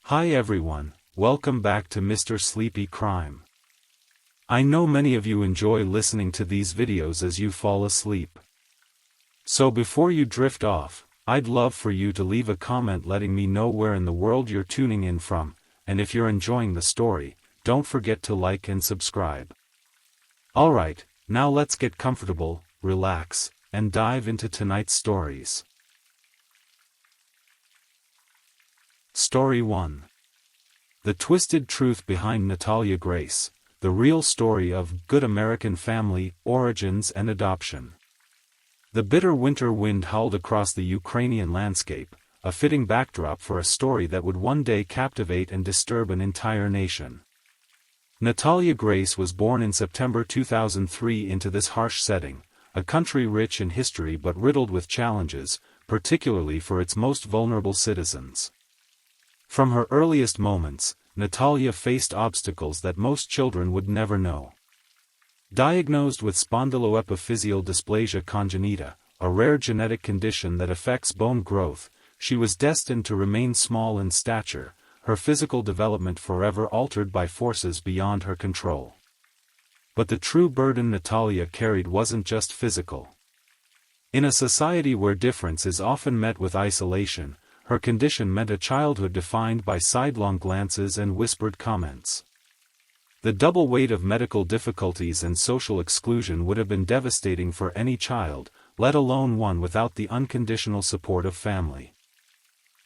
Hi everyone, welcome back to Mr. Sleepy Crime. I know many of you enjoy listening to these videos as you fall asleep. So before you drift off, I'd love for you to leave a comment letting me know where in the world you're tuning in from, and if you're enjoying the story, don't forget to like and subscribe. Alright, now let's get comfortable, relax, and dive into tonight's stories. Story 1. The Twisted Truth Behind Natalia Grace, the real story of good American family, origins and adoption. The bitter winter wind howled across the Ukrainian landscape, a fitting backdrop for a story that would one day captivate and disturb an entire nation. Natalia Grace was born in September 2003 into this harsh setting, a country rich in history but riddled with challenges, particularly for its most vulnerable citizens. From her earliest moments, Natalia faced obstacles that most children would never know. Diagnosed with spondyloepiphyseal dysplasia congenita, a rare genetic condition that affects bone growth, she was destined to remain small in stature, her physical development forever altered by forces beyond her control. But the true burden Natalia carried wasn't just physical. In a society where difference is often met with isolation, her condition meant a childhood defined by sidelong glances and whispered comments. The double weight of medical difficulties and social exclusion would have been devastating for any child, let alone one without the unconditional support of family.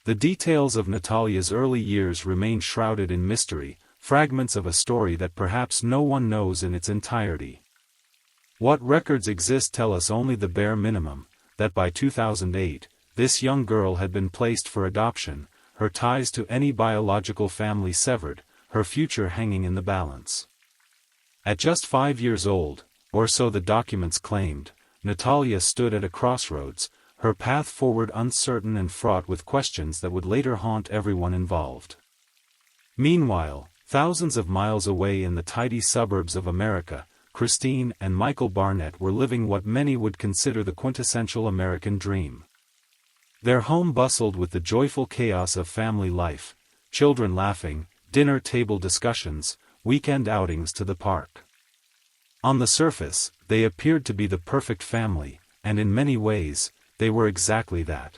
The details of Natalia's early years remain shrouded in mystery, fragments of a story that perhaps no one knows in its entirety. What records exist tell us only the bare minimum, that by 2008, this young girl had been placed for adoption, her ties to any biological family severed, her future hanging in the balance. At just 5 years old, or so the documents claimed, Natalia stood at a crossroads, her path forward uncertain and fraught with questions that would later haunt everyone involved. Meanwhile, thousands of miles away in the tidy suburbs of America, Christine and Michael Barnett were living what many would consider the quintessential American dream. Their home bustled with the joyful chaos of family life, children laughing, dinner table discussions, weekend outings to the park. On the surface, they appeared to be the perfect family, and in many ways, they were exactly that.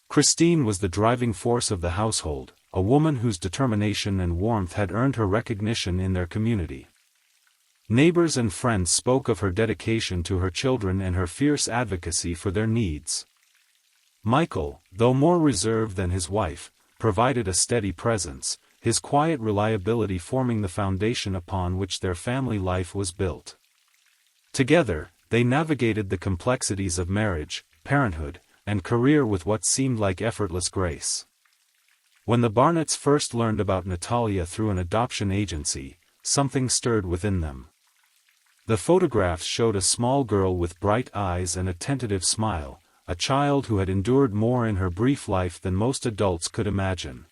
Christine was the driving force of the household, a woman whose determination and warmth had earned her recognition in their community. Neighbors and friends spoke of her dedication to her children and her fierce advocacy for their needs. Michael, though more reserved than his wife, provided a steady presence, his quiet reliability forming the foundation upon which their family life was built. Together, they navigated the complexities of marriage, parenthood, and career with what seemed like effortless grace. When the Barnetts first learned about Natalia through an adoption agency, something stirred within them. The photographs showed a small girl with bright eyes and a tentative smile, a child who had endured more in her brief life than most adults could imagine.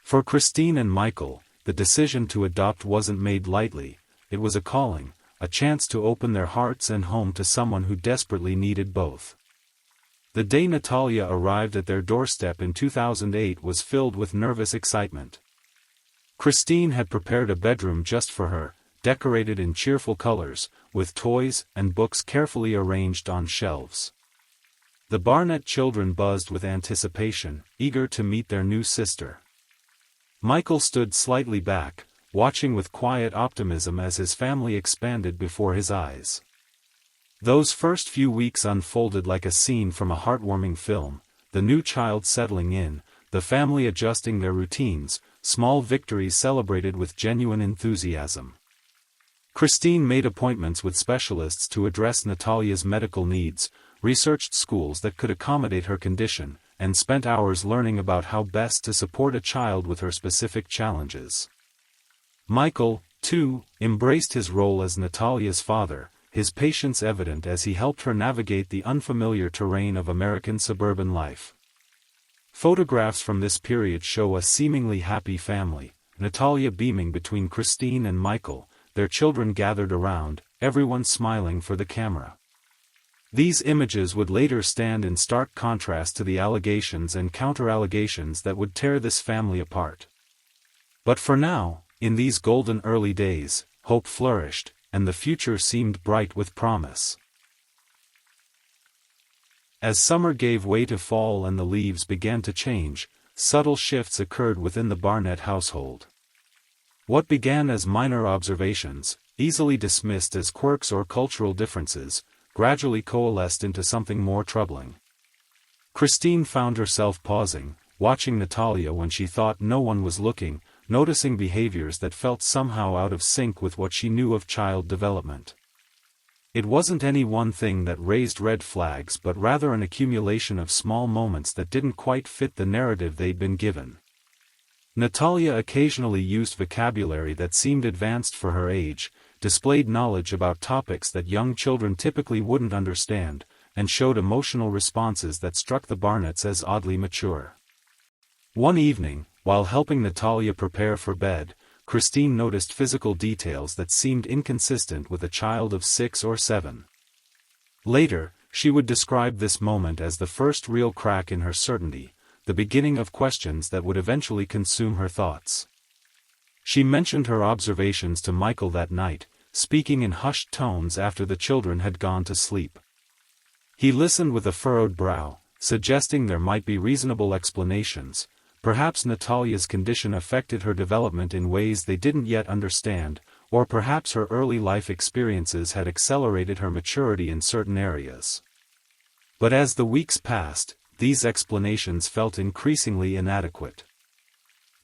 For Christine and Michael, the decision to adopt wasn't made lightly, it was a calling, a chance to open their hearts and home to someone who desperately needed both. The day Natalia arrived at their doorstep in 2008 was filled with nervous excitement. Christine had prepared a bedroom just for her, decorated in cheerful colors, with toys and books carefully arranged on shelves. The Barnett children buzzed with anticipation, eager to meet their new sister. Michael stood slightly back, watching with quiet optimism as his family expanded before his eyes. Those first few weeks unfolded like a scene from a heartwarming film, the new child settling in, the family adjusting their routines, small victories celebrated with genuine enthusiasm. Christine made appointments with specialists to address Natalia's medical needs, researched schools that could accommodate her condition, and spent hours learning about how best to support a child with her specific challenges. Michael, too, embraced his role as Natalia's father, his patience evident as he helped her navigate the unfamiliar terrain of American suburban life. Photographs from this period show a seemingly happy family, Natalia beaming between Christine and Michael, their children gathered around, everyone smiling for the camera. These images would later stand in stark contrast to the allegations and counter-allegations that would tear this family apart. But for now, in these golden early days, hope flourished, and the future seemed bright with promise. As summer gave way to fall and the leaves began to change, subtle shifts occurred within the Barnett household. What began as minor observations, easily dismissed as quirks or cultural differences, gradually coalesced into something more troubling. Christine found herself pausing, watching Natalia when she thought no one was looking, noticing behaviors that felt somehow out of sync with what she knew of child development. It wasn't any one thing that raised red flags but rather an accumulation of small moments that didn't quite fit the narrative they'd been given. Natalia occasionally used vocabulary that seemed advanced for her age, displayed knowledge about topics that young children typically wouldn't understand, and showed emotional responses that struck the Barnetts as oddly mature. One evening, while helping Natalia prepare for bed, Christine noticed physical details that seemed inconsistent with a child of 6 or 7. Later, she would describe this moment as the first real crack in her certainty, the beginning of questions that would eventually consume her thoughts. She mentioned her observations to Michael that night, speaking in hushed tones after the children had gone to sleep. He listened with a furrowed brow, suggesting there might be reasonable explanations. Perhaps Natalia's condition affected her development in ways they didn't yet understand, or perhaps her early life experiences had accelerated her maturity in certain areas. But as the weeks passed, these explanations felt increasingly inadequate.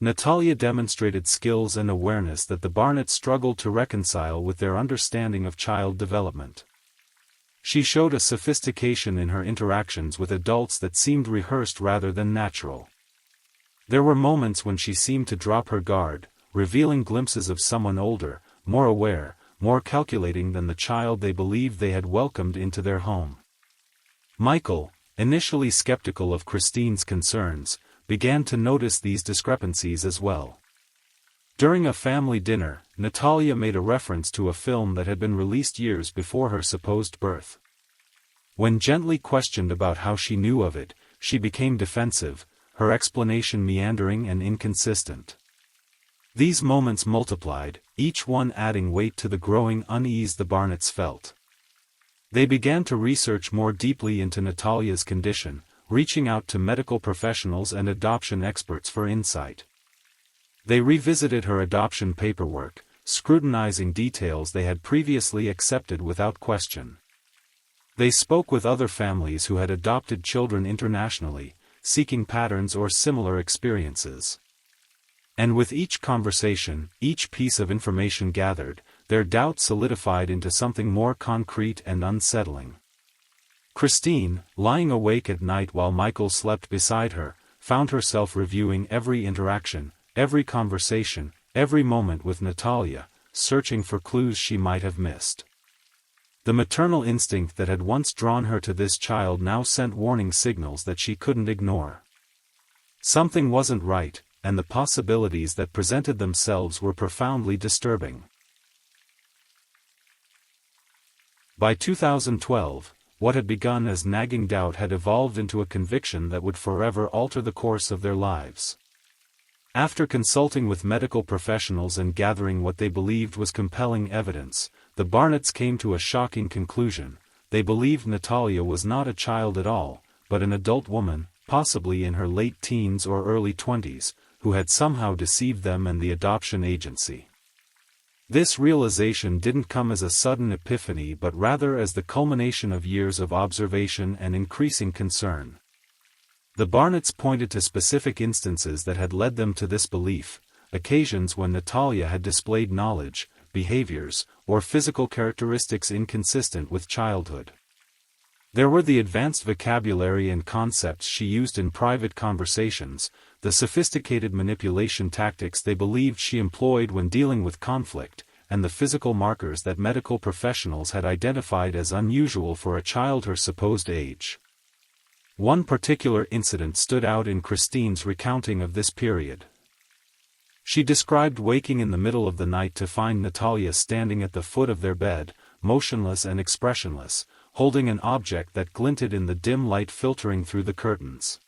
Natalia demonstrated skills and awareness that the Barnetts struggled to reconcile with their understanding of child development. She showed a sophistication in her interactions with adults that seemed rehearsed rather than natural. There were moments when she seemed to drop her guard, revealing glimpses of someone older, more aware, more calculating than the child they believed they had welcomed into their home. Michael, initially skeptical of Christine's concerns, began to notice these discrepancies as well. During a family dinner, Natalia made a reference to a film that had been released years before her supposed birth. When gently questioned about how she knew of it, she became defensive, her explanation meandering and inconsistent. These moments multiplied, each one adding weight to the growing unease the Barnetts felt. They began to research more deeply into Natalia's condition, reaching out to medical professionals and adoption experts for insight. They revisited her adoption paperwork, scrutinizing details they had previously accepted without question. They spoke with other families who had adopted children internationally, seeking patterns or similar experiences. And with each conversation, each piece of information gathered, their doubts solidified into something more concrete and unsettling. Christine, lying awake at night while Michael slept beside her, found herself reviewing every interaction, every conversation, every moment with Natalia, searching for clues she might have missed. The maternal instinct that had once drawn her to this child now sent warning signals that she couldn't ignore. Something wasn't right, and the possibilities that presented themselves were profoundly disturbing. By 2012, what had begun as nagging doubt had evolved into a conviction that would forever alter the course of their lives. After consulting with medical professionals and gathering what they believed was compelling evidence, the Barnetts came to a shocking conclusion. They believed Natalia was not a child at all, but an adult woman, possibly in her late teens or early 20s, who had somehow deceived them and the adoption agency. This realization didn't come as a sudden epiphany but rather as the culmination of years of observation and increasing concern. The Barnetts pointed to specific instances that had led them to this belief, occasions when Natalia had displayed knowledge, behaviors, or physical characteristics inconsistent with childhood. There were the advanced vocabulary and concepts she used in private conversations, the sophisticated manipulation tactics they believed she employed when dealing with conflict, and the physical markers that medical professionals had identified as unusual for a child her supposed age. One particular incident stood out in Christine's recounting of this period. She described waking in the middle of the night to find Natalia standing at the foot of their bed, motionless and expressionless, holding an object that glinted in the dim light filtering through the curtains.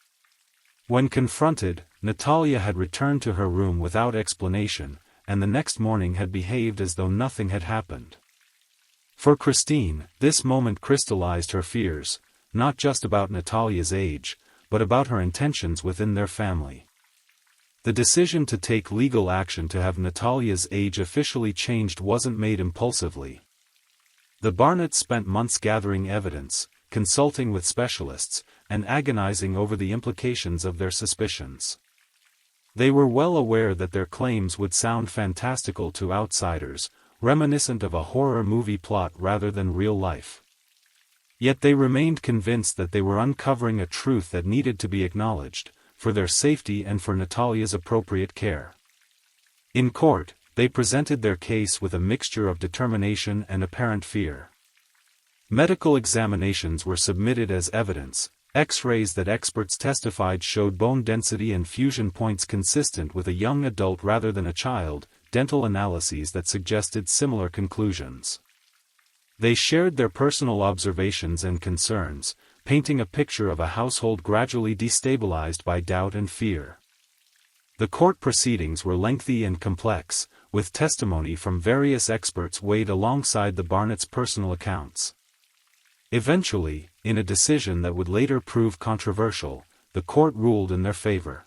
When confronted, Natalia had returned to her room without explanation, and the next morning had behaved as though nothing had happened. For Christine, this moment crystallized her fears, not just about Natalia's age, but about her intentions within their family. The decision to take legal action to have Natalia's age officially changed wasn't made impulsively. The Barnetts spent months gathering evidence, consulting with specialists, and agonizing over the implications of their suspicions. They were well aware that their claims would sound fantastical to outsiders, reminiscent of a horror movie plot rather than real life. Yet they remained convinced that they were uncovering a truth that needed to be acknowledged, for their safety and for Natalia's appropriate care. In court, they presented their case with a mixture of determination and apparent fear. Medical examinations were submitted as evidence, X-rays that experts testified showed bone density and fusion points consistent with a young adult rather than a child, dental analyses that suggested similar conclusions. They shared their personal observations and concerns, painting a picture of a household gradually destabilized by doubt and fear. The court proceedings were lengthy and complex, with testimony from various experts weighed alongside the Barnetts' personal accounts. Eventually, in a decision that would later prove controversial, the court ruled in their favor.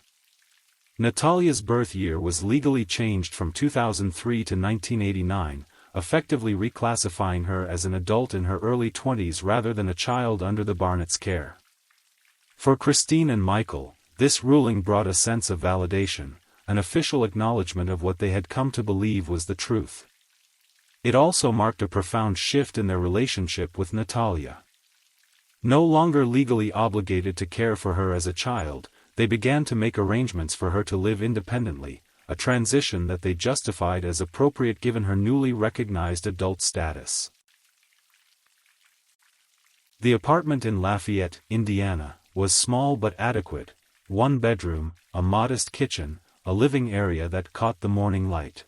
Natalia's birth year was legally changed from 2003 to 1989, effectively reclassifying her as an adult in her early 20s rather than a child under the Barnetts' care. For Christine and Michael, this ruling brought a sense of validation, an official acknowledgement of what they had come to believe was the truth. It also marked a profound shift in their relationship with Natalia. No longer legally obligated to care for her as a child, they began to make arrangements for her to live independently, a transition that they justified as appropriate given her newly recognized adult status. The apartment in Lafayette, Indiana, was small but adequate, one bedroom, a modest kitchen, a living area that caught the morning light.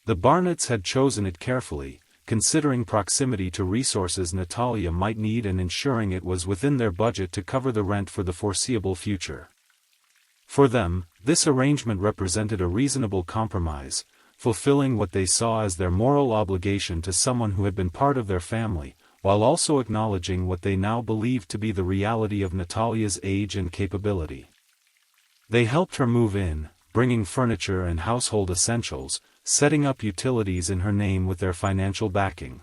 The Barnetts had chosen it carefully, considering proximity to resources Natalia might need and ensuring it was within their budget to cover the rent for the foreseeable future. For them, this arrangement represented a reasonable compromise, fulfilling what they saw as their moral obligation to someone who had been part of their family, while also acknowledging what they now believed to be the reality of Natalia's age and capability. They helped her move in, bringing furniture and household essentials, setting up utilities in her name with their financial backing.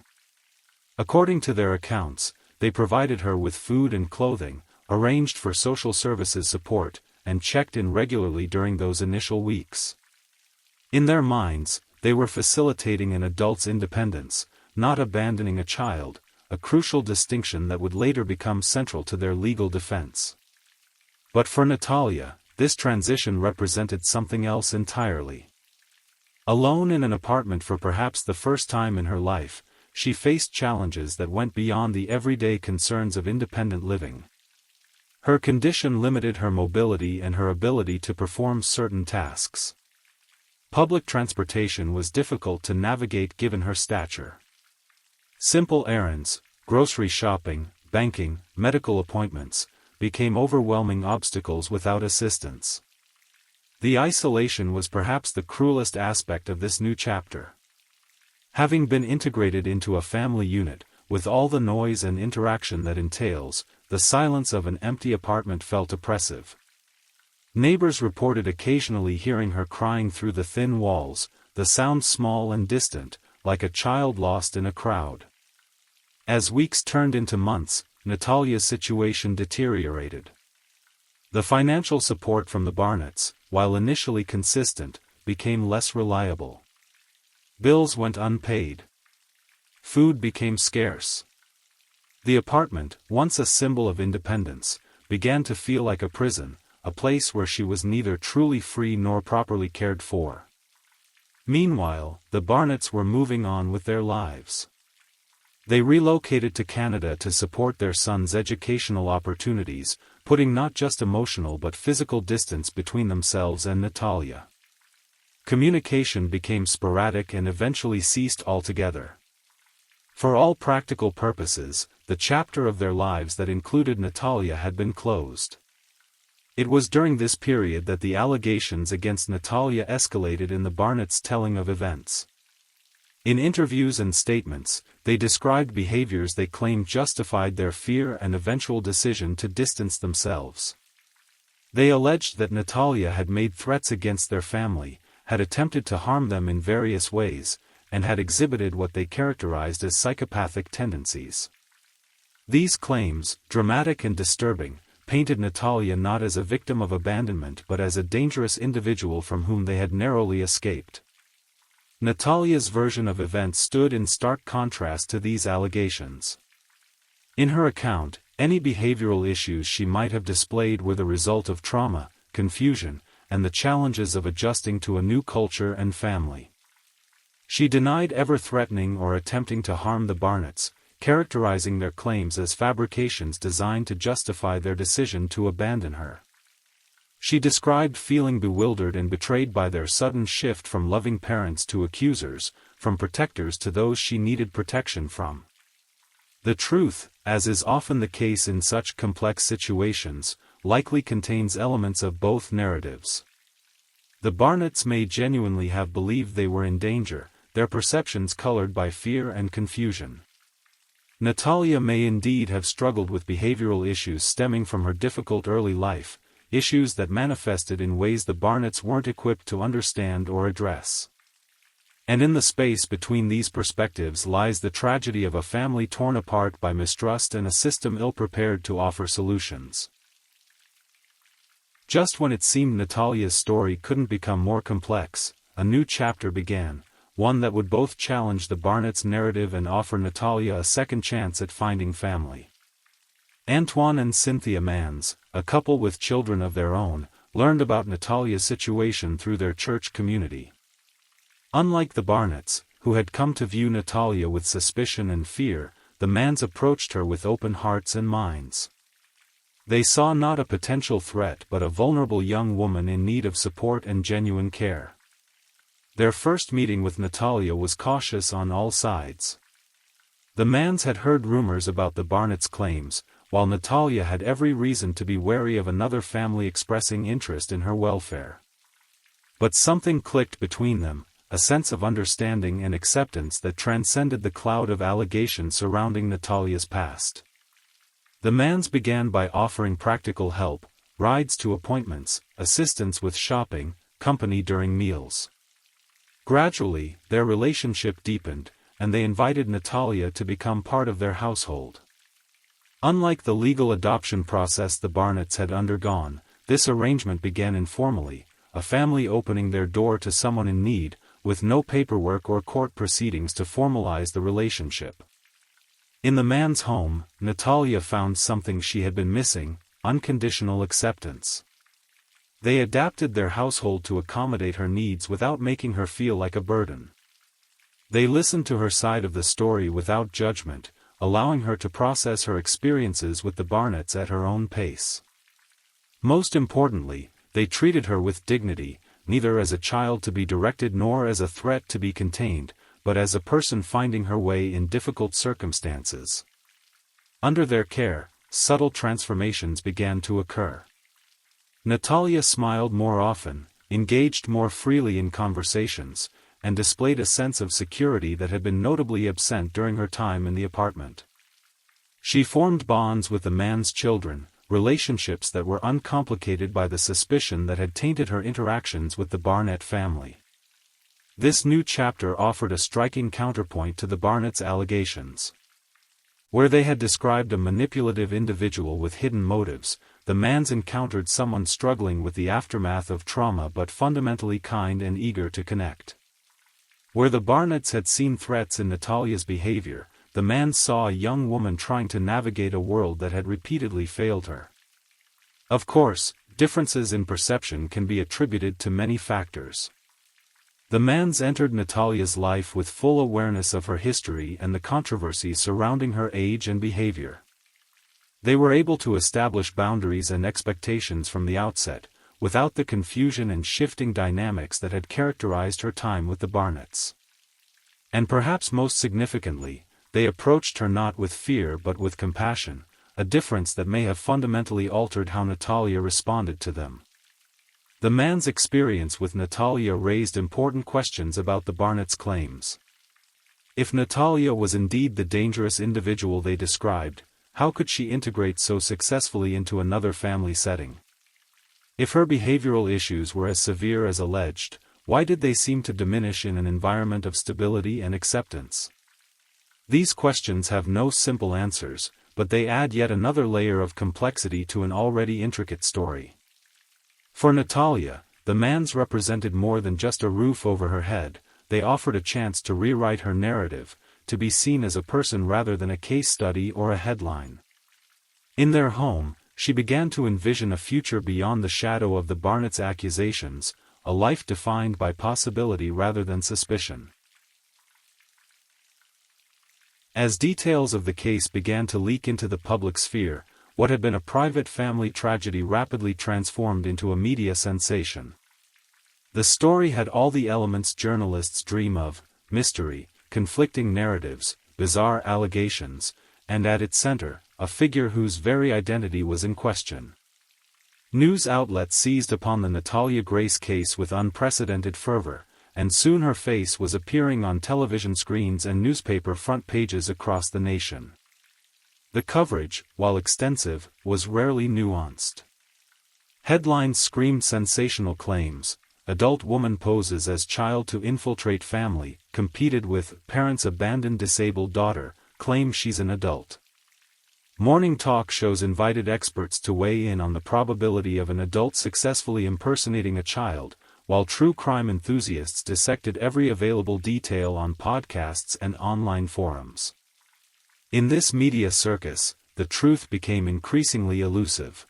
According to their accounts, they provided her with food and clothing, arranged for social services support, and checked in regularly during those initial weeks. In their minds, they were facilitating an adult's independence, not abandoning a child, a crucial distinction that would later become central to their legal defense. But for Natalia, this transition represented something else entirely. Alone in an apartment for perhaps the first time in her life, she faced challenges that went beyond the everyday concerns of independent living. Her condition limited her mobility and her ability to perform certain tasks. Public transportation was difficult to navigate given her stature. Simple errands, grocery shopping, banking, medical appointments, became overwhelming obstacles without assistance. The isolation was perhaps the cruelest aspect of this new chapter. Having been integrated into a family unit, with all the noise and interaction that entails, the silence of an empty apartment felt oppressive. Neighbors reported occasionally hearing her crying through the thin walls, the sound small and distant, like a child lost in a crowd. As weeks turned into months, Natalia's situation deteriorated. The financial support from the Barnetts, while initially consistent, became less reliable. Bills went unpaid. Food became scarce. The apartment, once a symbol of independence, began to feel like a prison, a place where she was neither truly free nor properly cared for. Meanwhile, the Barnetts were moving on with their lives. They relocated to Canada to support their son's educational opportunities, putting not just emotional but physical distance between themselves and Natalia. Communication became sporadic and eventually ceased altogether. For all practical purposes, the chapter of their lives that included Natalia had been closed. It was during this period that the allegations against Natalia escalated in the Barnetts' telling of events. In interviews and statements, they described behaviors they claimed justified their fear and eventual decision to distance themselves. They alleged that Natalia had made threats against their family, had attempted to harm them in various ways, and had exhibited what they characterized as psychopathic tendencies. These claims, dramatic and disturbing, painted Natalia not as a victim of abandonment but as a dangerous individual from whom they had narrowly escaped. Natalia's version of events stood in stark contrast to these allegations. In her account, any behavioral issues she might have displayed were the result of trauma, confusion, and the challenges of adjusting to a new culture and family. She denied ever threatening or attempting to harm the Barnetts, characterizing their claims as fabrications designed to justify their decision to abandon her. She described feeling bewildered and betrayed by their sudden shift from loving parents to accusers, from protectors to those she needed protection from. The truth, as is often the case in such complex situations, likely contains elements of both narratives. The Barnetts may genuinely have believed they were in danger, their perceptions colored by fear and confusion. Natalia may indeed have struggled with behavioral issues stemming from her difficult early life, issues that manifested in ways the Barnetts weren't equipped to understand or address. And in the space between these perspectives lies the tragedy of a family torn apart by mistrust and a system ill-prepared to offer solutions. Just when it seemed Natalia's story couldn't become more complex, a new chapter began, one that would both challenge the Barnetts' narrative and offer Natalia a second chance at finding family. Antoine and Cynthia Mans, a couple with children of their own, learned about Natalia's situation through their church community. Unlike the Barnetts, who had come to view Natalia with suspicion and fear, the Mans approached her with open hearts and minds. They saw not a potential threat but a vulnerable young woman in need of support and genuine care. Their first meeting with Natalia was cautious on all sides. The Mans had heard rumors about the Barnetts' claims, while Natalia had every reason to be wary of another family expressing interest in her welfare. But something clicked between them, a sense of understanding and acceptance that transcended the cloud of allegations surrounding Natalia's past. The Mans began by offering practical help, rides to appointments, assistance with shopping, company during meals. Gradually, their relationship deepened, and they invited Natalia to become part of their household. Unlike the legal adoption process the Barnetts had undergone, this arrangement began informally, a family opening their door to someone in need, with no paperwork or court proceedings to formalize the relationship. In the Mans' home, Natalia found something she had been missing: unconditional acceptance. They adapted their household to accommodate her needs without making her feel like a burden. They listened to her side of the story without judgment, allowing her to process her experiences with the Barnetts at her own pace. Most importantly, they treated her with dignity, neither as a child to be directed nor as a threat to be contained, but as a person finding her way in difficult circumstances. Under their care, subtle transformations began to occur. Natalia smiled more often, engaged more freely in conversations, and displayed a sense of security that had been notably absent during her time in the apartment. She formed bonds with the Mans' children, relationships that were uncomplicated by the suspicion that had tainted her interactions with the Barnett family. This new chapter offered a striking counterpoint to the Barnetts' allegations. Where they had described a manipulative individual with hidden motives, the Mans encountered someone struggling with the aftermath of trauma but fundamentally kind and eager to connect. Where the Barnetts had seen threats in Natalia's behavior, the Mans saw a young woman trying to navigate a world that had repeatedly failed her. Of course, differences in perception can be attributed to many factors. The Mans entered Natalia's life with full awareness of her history and the controversies surrounding her age and behavior. They were able to establish boundaries and expectations from the outset, without the confusion and shifting dynamics that had characterized her time with the Barnetts. And perhaps most significantly, They approached her not with fear but with compassion, a difference that may have fundamentally altered how Natalia responded to them. The man's experience with Natalia raised important questions about the Barnetts' claims. If Natalia was indeed the dangerous individual they described, how could she integrate so successfully into another family setting? If her behavioral issues were as severe as alleged, why did they seem to diminish in an environment of stability and acceptance? These questions have no simple answers, but they add yet another layer of complexity to an already intricate story. For Natalia, the mans represented more than just a roof over her head. They offered a chance to rewrite her narrative, to be seen as a person rather than a case study or a headline. In their home, she began to envision a future beyond the shadow of the Barnetts' accusations, a life defined by possibility rather than suspicion. As details of the case began to leak into the public sphere, what had been a private family tragedy rapidly transformed into a media sensation. The story had all the elements journalists dream of: mystery, conflicting narratives, bizarre allegations, and at its center, a figure whose very identity was in question. News outlets seized upon the Natalia Grace case with unprecedented fervor, and soon her face was appearing on television screens and newspaper front pages across the nation. The coverage, while extensive, was rarely nuanced. Headlines screamed sensational claims: adult woman poses as child to infiltrate family, competed with parents abandon disabled daughter, claim she's an adult. Morning talk shows invited experts to weigh in on the probability of an adult successfully impersonating a child, while true crime enthusiasts dissected every available detail on podcasts and online forums. In this media circus, the truth became increasingly elusive.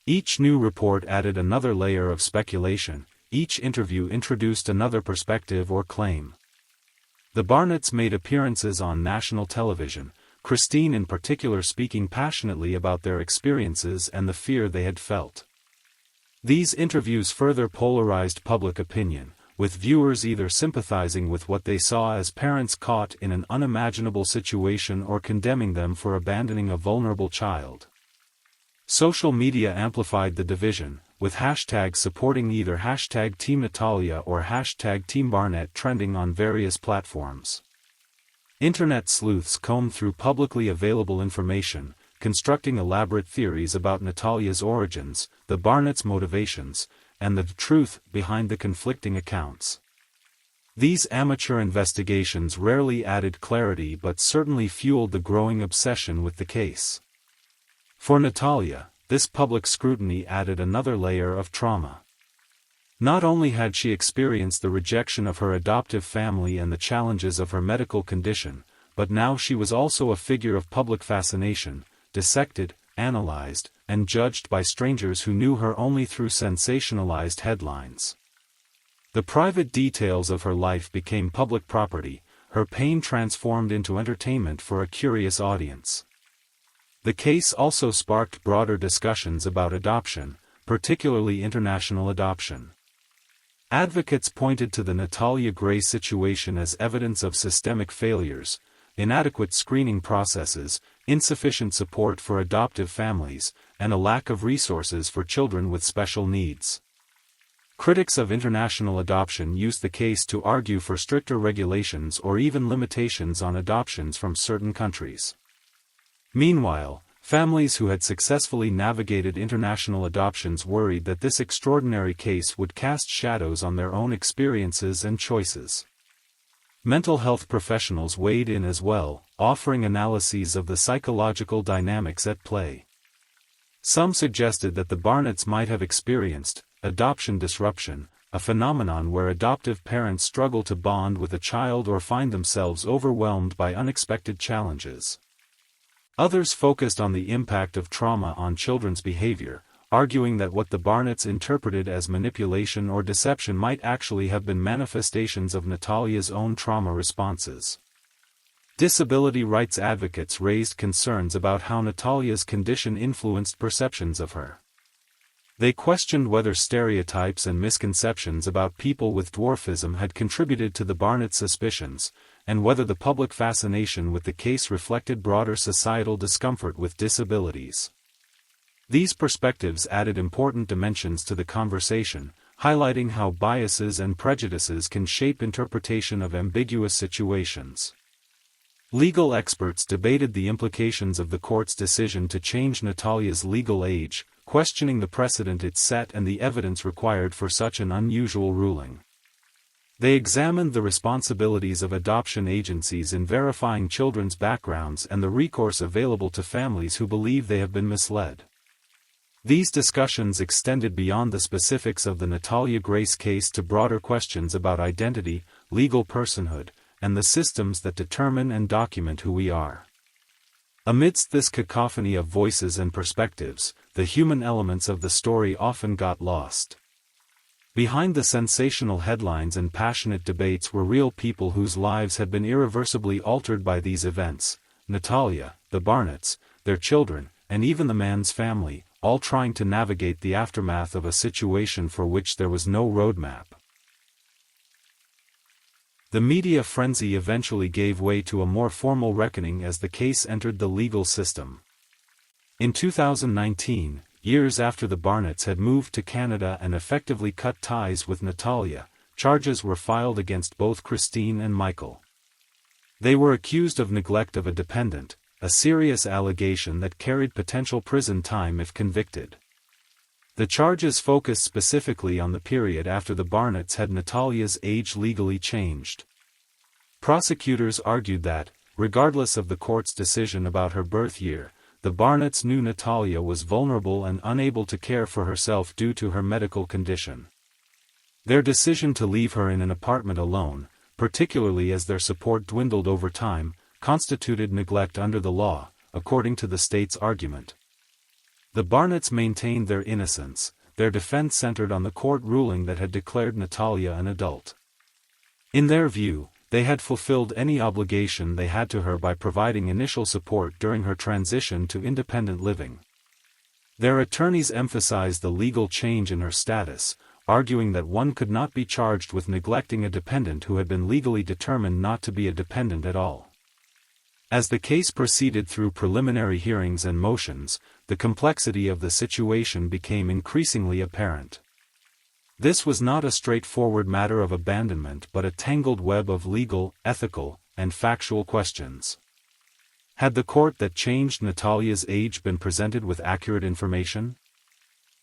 Each new report added another layer of speculation, each interview introduced another perspective or claim. The Barnetts made appearances on national television, Christine in particular speaking passionately about their experiences and the fear they had felt. These interviews further polarized public opinion, with viewers either sympathizing with what they saw as parents caught in an unimaginable situation or condemning them for abandoning a vulnerable child. Social media amplified the division, with hashtags supporting either hashtag Team Natalia or hashtag Team Barnett trending on various platforms. Internet sleuths combed through publicly available information, constructing elaborate theories about Natalia's origins, the Barnetts' motivations, and the truth behind the conflicting accounts. These amateur investigations rarely added clarity but certainly fueled the growing obsession with the case. For Natalia, this public scrutiny added another layer of trauma. Not only had she experienced the rejection of her adoptive family and the challenges of her medical condition, but now she was also a figure of public fascination, dissected, analyzed, and judged by strangers who knew her only through sensationalized headlines. The private details of her life became public property, her pain transformed into entertainment for a curious audience. The case also sparked broader discussions about adoption, particularly international adoption. Advocates pointed to the Natalia Grace situation as evidence of systemic failures: inadequate screening processes, insufficient support for adoptive families, and a lack of resources for children with special needs. Critics of international adoption used the case to argue for stricter regulations or even limitations on adoptions from certain countries. Meanwhile, families who had successfully navigated international adoptions worried that this extraordinary case would cast shadows on their own experiences and choices. Mental health professionals weighed in as well, offering analyses of the psychological dynamics at play. Some suggested that the Barnetts might have experienced adoption disruption, a phenomenon where adoptive parents struggle to bond with a child or find themselves overwhelmed by unexpected challenges. Others focused on the impact of trauma on children's behavior, arguing that what the Barnetts interpreted as manipulation or deception might actually have been manifestations of Natalia's own trauma responses. Disability rights advocates raised concerns about how Natalia's condition influenced perceptions of her. They questioned whether stereotypes and misconceptions about people with dwarfism had contributed to the Barnetts' suspicions, and whether the public fascination with the case reflected broader societal discomfort with disabilities. These perspectives added important dimensions to the conversation, highlighting how biases and prejudices can shape interpretation of ambiguous situations. Legal experts debated the implications of the court's decision to change Natalia's legal age, questioning the precedent it set and the evidence required for such an unusual ruling. They examined the responsibilities of adoption agencies in verifying children's backgrounds and the recourse available to families who believe they have been misled. These discussions extended beyond the specifics of the Natalia Grace case to broader questions about identity, legal personhood, and the systems that determine and document who we are. Amidst this cacophony of voices and perspectives, the human elements of the story often got lost. Behind the sensational headlines and passionate debates were real people whose lives had been irreversibly altered by these events: Natalia, the Barnetts, their children, and even the man's family, all trying to navigate the aftermath of a situation for which there was no roadmap. The media frenzy eventually gave way to a more formal reckoning as the case entered the legal system. In 2019, years after the Barnetts had moved to Canada and effectively cut ties with Natalia, charges were filed against both Christine and Michael. They were accused of neglect of a dependent, a serious allegation that carried potential prison time if convicted. The charges focused specifically on the period after the Barnetts had Natalia's age legally changed. Prosecutors argued that, regardless of the court's decision about her birth year, the Barnetts knew Natalia was vulnerable and unable to care for herself due to her medical condition. Their decision to leave her in an apartment alone, particularly as their support dwindled over time, constituted neglect under the law, according to the state's argument. The Barnetts maintained their innocence, their defense centered on the court ruling that had declared Natalia an adult. In their view, they had fulfilled any obligation they had to her by providing initial support during her transition to independent living. Their attorneys emphasized the legal change in her status, arguing that one could not be charged with neglecting a dependent who had been legally determined not to be a dependent at all. As the case proceeded through preliminary hearings and motions, the complexity of the situation became increasingly apparent. This was not a straightforward matter of abandonment but a tangled web of legal, ethical, and factual questions. Had the court that changed Natalia's age been presented with accurate information?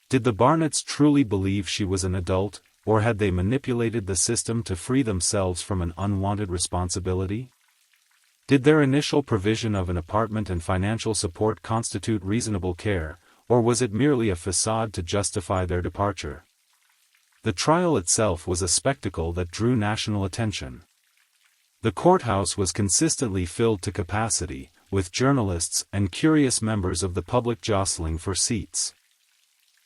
Did the Barnetts truly believe she was an adult, or had they manipulated the system to free themselves from an unwanted responsibility? Did their initial provision of an apartment and financial support constitute reasonable care, or was it merely a facade to justify their departure? The trial itself was a spectacle that drew national attention. The courthouse was consistently filled to capacity, with journalists and curious members of the public jostling for seats.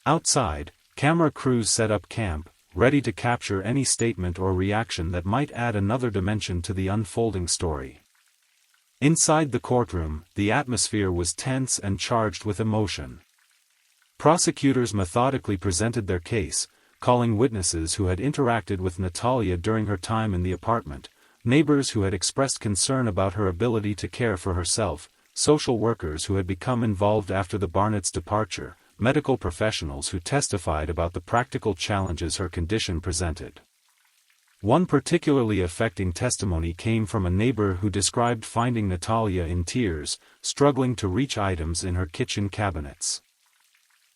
Outside, camera crews set up camp, ready to capture any statement or reaction that might add another dimension to the unfolding story. Inside the courtroom, the atmosphere was tense and charged with emotion. Prosecutors methodically presented their case, calling witnesses who had interacted with Natalia during her time in the apartment, neighbors who had expressed concern about her ability to care for herself, social workers who had become involved after the Barnetts' departure, medical professionals who testified about the practical challenges her condition presented. One particularly affecting testimony came from a neighbor who described finding Natalia in tears, struggling to reach items in her kitchen cabinets.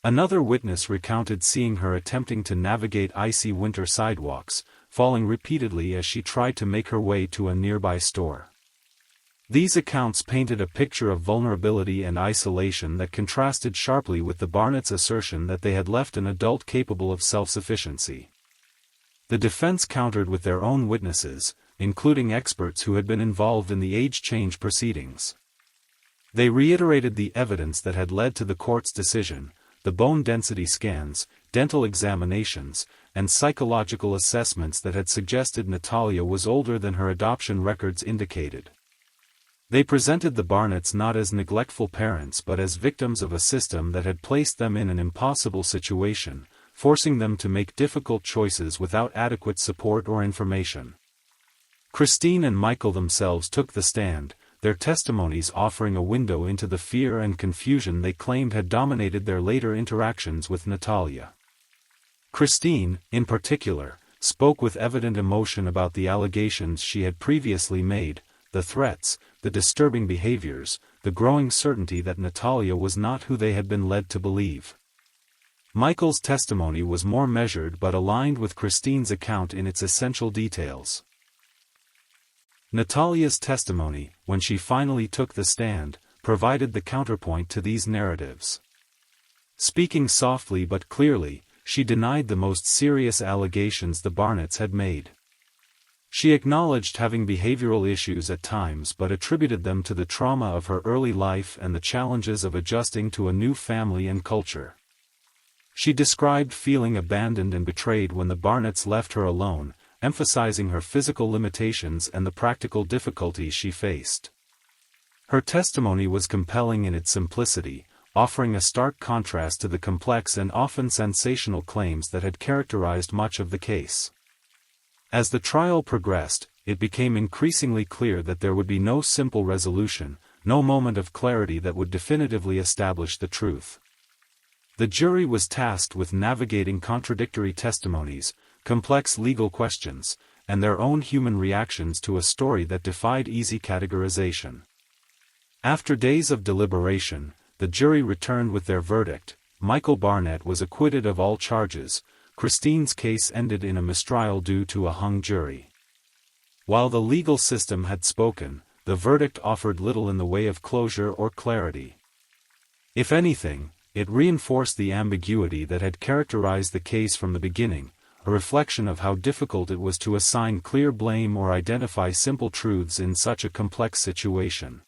Another witness recounted seeing her attempting to navigate icy winter sidewalks, falling repeatedly as she tried to make her way to a nearby store. These accounts painted a picture of vulnerability and isolation that contrasted sharply with the Barnetts' assertion that they had left an adult capable of self-sufficiency. The defense countered with their own witnesses, including experts who had been involved in the age change proceedings. They reiterated the evidence that had led to the court's decision: the bone density scans, dental examinations, and psychological assessments that had suggested Natalia was older than her adoption records indicated. They presented the Barnetts not as neglectful parents but as victims of a system that had placed them in an impossible situation, forcing them to make difficult choices without adequate support or information. Christine and Michael themselves took the stand, their testimonies offering a window into the fear and confusion they claimed had dominated their later interactions with Natalia. Christine, in particular, spoke with evident emotion about the allegations she had previously made, the threats, the disturbing behaviors, the growing certainty that Natalia was not who they had been led to believe. Michael's testimony was more measured but aligned with Christine's account in its essential details. Natalia's testimony, when she finally took the stand, provided the counterpoint to these narratives. Speaking softly but clearly, she denied the most serious allegations the Barnetts had made. She acknowledged having behavioral issues at times but attributed them to the trauma of her early life and the challenges of adjusting to a new family and culture. She described feeling abandoned and betrayed when the Barnetts left her alone, emphasizing her physical limitations and the practical difficulties she faced. Her testimony was compelling in its simplicity, offering a stark contrast to the complex and often sensational claims that had characterized much of the case. As the trial progressed, it became increasingly clear that there would be no simple resolution, no moment of clarity that would definitively establish the truth. The jury was tasked with navigating contradictory testimonies, complex legal questions, and their own human reactions to a story that defied easy categorization. After days of deliberation, the jury returned with their verdict. Michael Barnett was acquitted of all charges. Christine's case ended in a mistrial due to a hung jury. While the legal system had spoken, the verdict offered little in the way of closure or clarity. If anything, it reinforced the ambiguity that had characterized the case from the beginning, a reflection of how difficult it was to assign clear blame or identify simple truths in such a complex situation.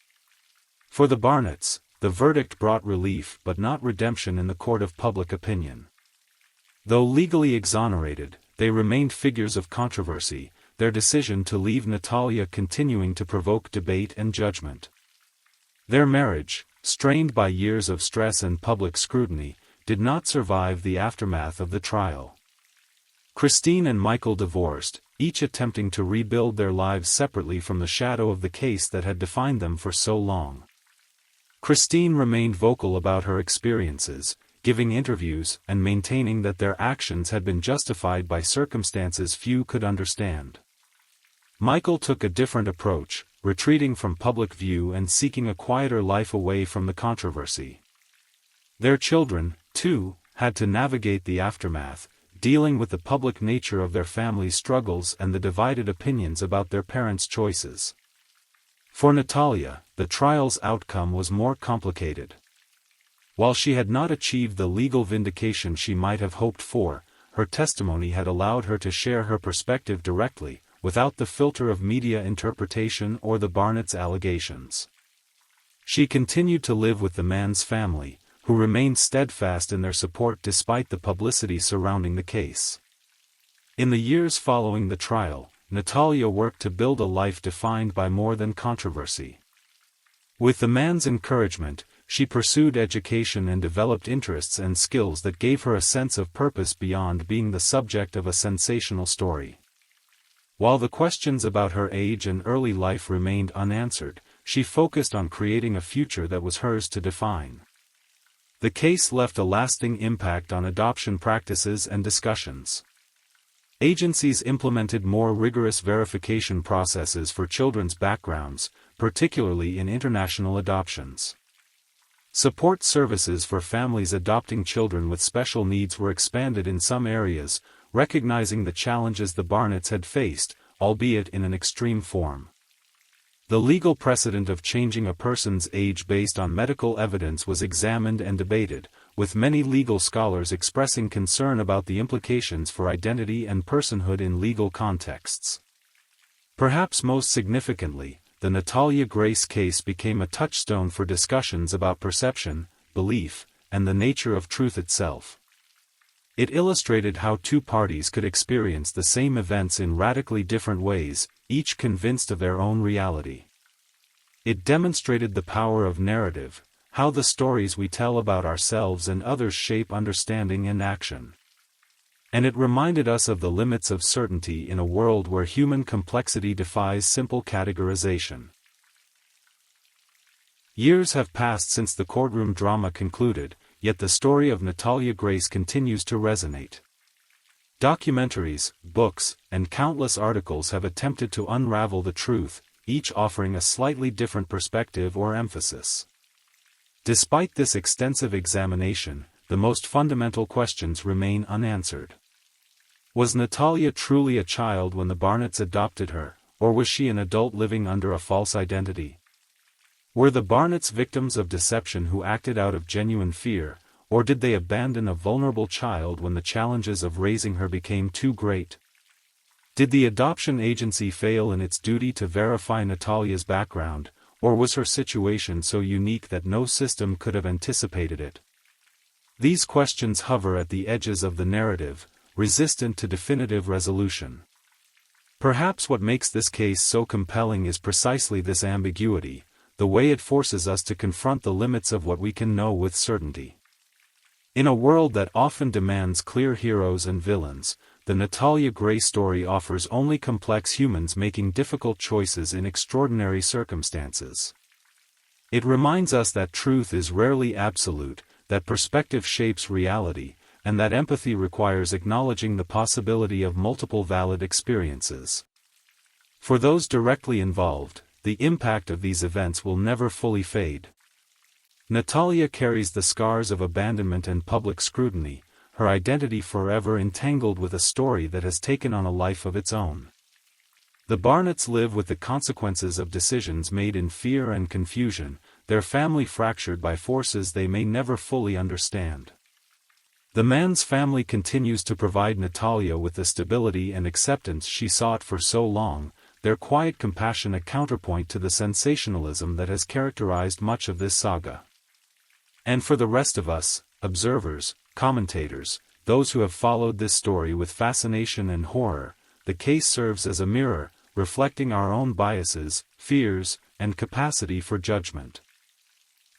For the Barnetts, the verdict brought relief but not redemption in the court of public opinion. Though legally exonerated, they remained figures of controversy, their decision to leave Natalia continuing to provoke debate and judgment. Their marriage, strained by years of stress and public scrutiny, did not survive the aftermath of the trial. Christine and Michael divorced, each attempting to rebuild their lives separately from the shadow of the case that had defined them for so long. Christine remained vocal about her experiences, giving interviews and maintaining that their actions had been justified by circumstances few could understand. Michael took a different approach, retreating from public view and seeking a quieter life away from the controversy. Their children, too, had to navigate the aftermath, dealing with the public nature of their family's struggles and the divided opinions about their parents' choices. For Natalia, the trial's outcome was more complicated. While she had not achieved the legal vindication she might have hoped for, her testimony had allowed her to share her perspective directly, without the filter of media interpretation or the Barnetts' allegations. She continued to live with the man's family, who remained steadfast in their support despite the publicity surrounding the case. In the years following the trial, Natalia worked to build a life defined by more than controversy. With the man's encouragement, she pursued education and developed interests and skills that gave her a sense of purpose beyond being the subject of a sensational story. While the questions about her age and early life remained unanswered, she focused on creating a future that was hers to define. The case left a lasting impact on adoption practices and discussions. Agencies implemented more rigorous verification processes for children's backgrounds, particularly in international adoptions. Support services for families adopting children with special needs were expanded in some areas, recognizing the challenges the Barnetts had faced, albeit in an extreme form. The legal precedent of changing a person's age based on medical evidence was examined and debated, with many legal scholars expressing concern about the implications for identity and personhood in legal contexts. Perhaps most significantly, the Natalia Grace case became a touchstone for discussions about perception, belief, and the nature of truth itself. It illustrated how two parties could experience the same events in radically different ways, each convinced of their own reality. It demonstrated the power of narrative, how the stories we tell about ourselves and others shape understanding and action. And it reminded us of the limits of certainty in a world where human complexity defies simple categorization. Years have passed since the courtroom drama concluded, yet the story of Natalia Grace continues to resonate. Documentaries, books, and countless articles have attempted to unravel the truth, each offering a slightly different perspective or emphasis. Despite this extensive examination, the most fundamental questions remain unanswered. Was Natalia truly a child when the Barnetts adopted her, or was she an adult living under a false identity? Were the Barnetts victims of deception who acted out of genuine fear, or did they abandon a vulnerable child when the challenges of raising her became too great? Did the adoption agency fail in its duty to verify Natalia's background, or was her situation so unique that no system could have anticipated it? These questions hover at the edges of the narrative, resistant to definitive resolution. Perhaps what makes this case so compelling is precisely this ambiguity, the way it forces us to confront the limits of what we can know with certainty. In a world that often demands clear heroes and villains, the Natalia Grace story offers only complex humans making difficult choices in extraordinary circumstances. It reminds us that truth is rarely absolute, that perspective shapes reality, and that empathy requires acknowledging the possibility of multiple valid experiences. For those directly involved, the impact of these events will never fully fade. Natalia carries the scars of abandonment and public scrutiny, her identity forever entangled with a story that has taken on a life of its own. The Barnetts live with the consequences of decisions made in fear and confusion, their family fractured by forces they may never fully understand. The man's family continues to provide Natalia with the stability and acceptance she sought for so long, their quiet compassion a counterpoint to the sensationalism that has characterized much of this saga. And for the rest of us, observers, commentators, those who have followed this story with fascination and horror, the case serves as a mirror, reflecting our own biases, fears, and capacity for judgment.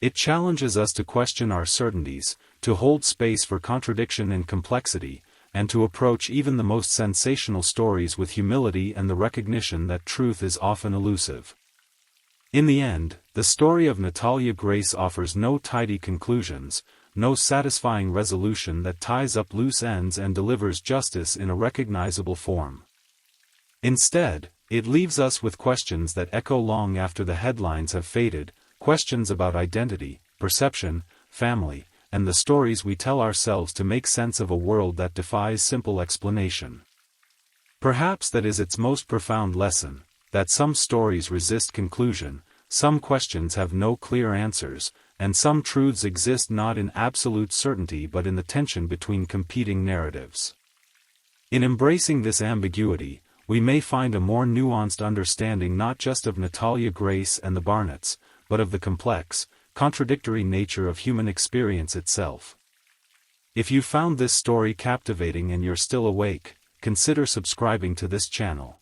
It challenges us to question our certainties, to hold space for contradiction and complexity, and to approach even the most sensational stories with humility and the recognition that truth is often elusive. In the end, the story of Natalia Grace offers no tidy conclusions, no satisfying resolution that ties up loose ends and delivers justice in a recognizable form. Instead, it leaves us with questions that echo long after the headlines have faded, questions about identity, perception, family, and the stories we tell ourselves to make sense of a world that defies simple explanation. Perhaps that is its most profound lesson, that some stories resist conclusion, some questions have no clear answers, and some truths exist not in absolute certainty but in the tension between competing narratives. In embracing this ambiguity, we may find a more nuanced understanding not just of Natalia Grace and the Barnetts, but of the complex, contradictory nature of human experience itself. If you found this story captivating and you're still awake, consider subscribing to this channel.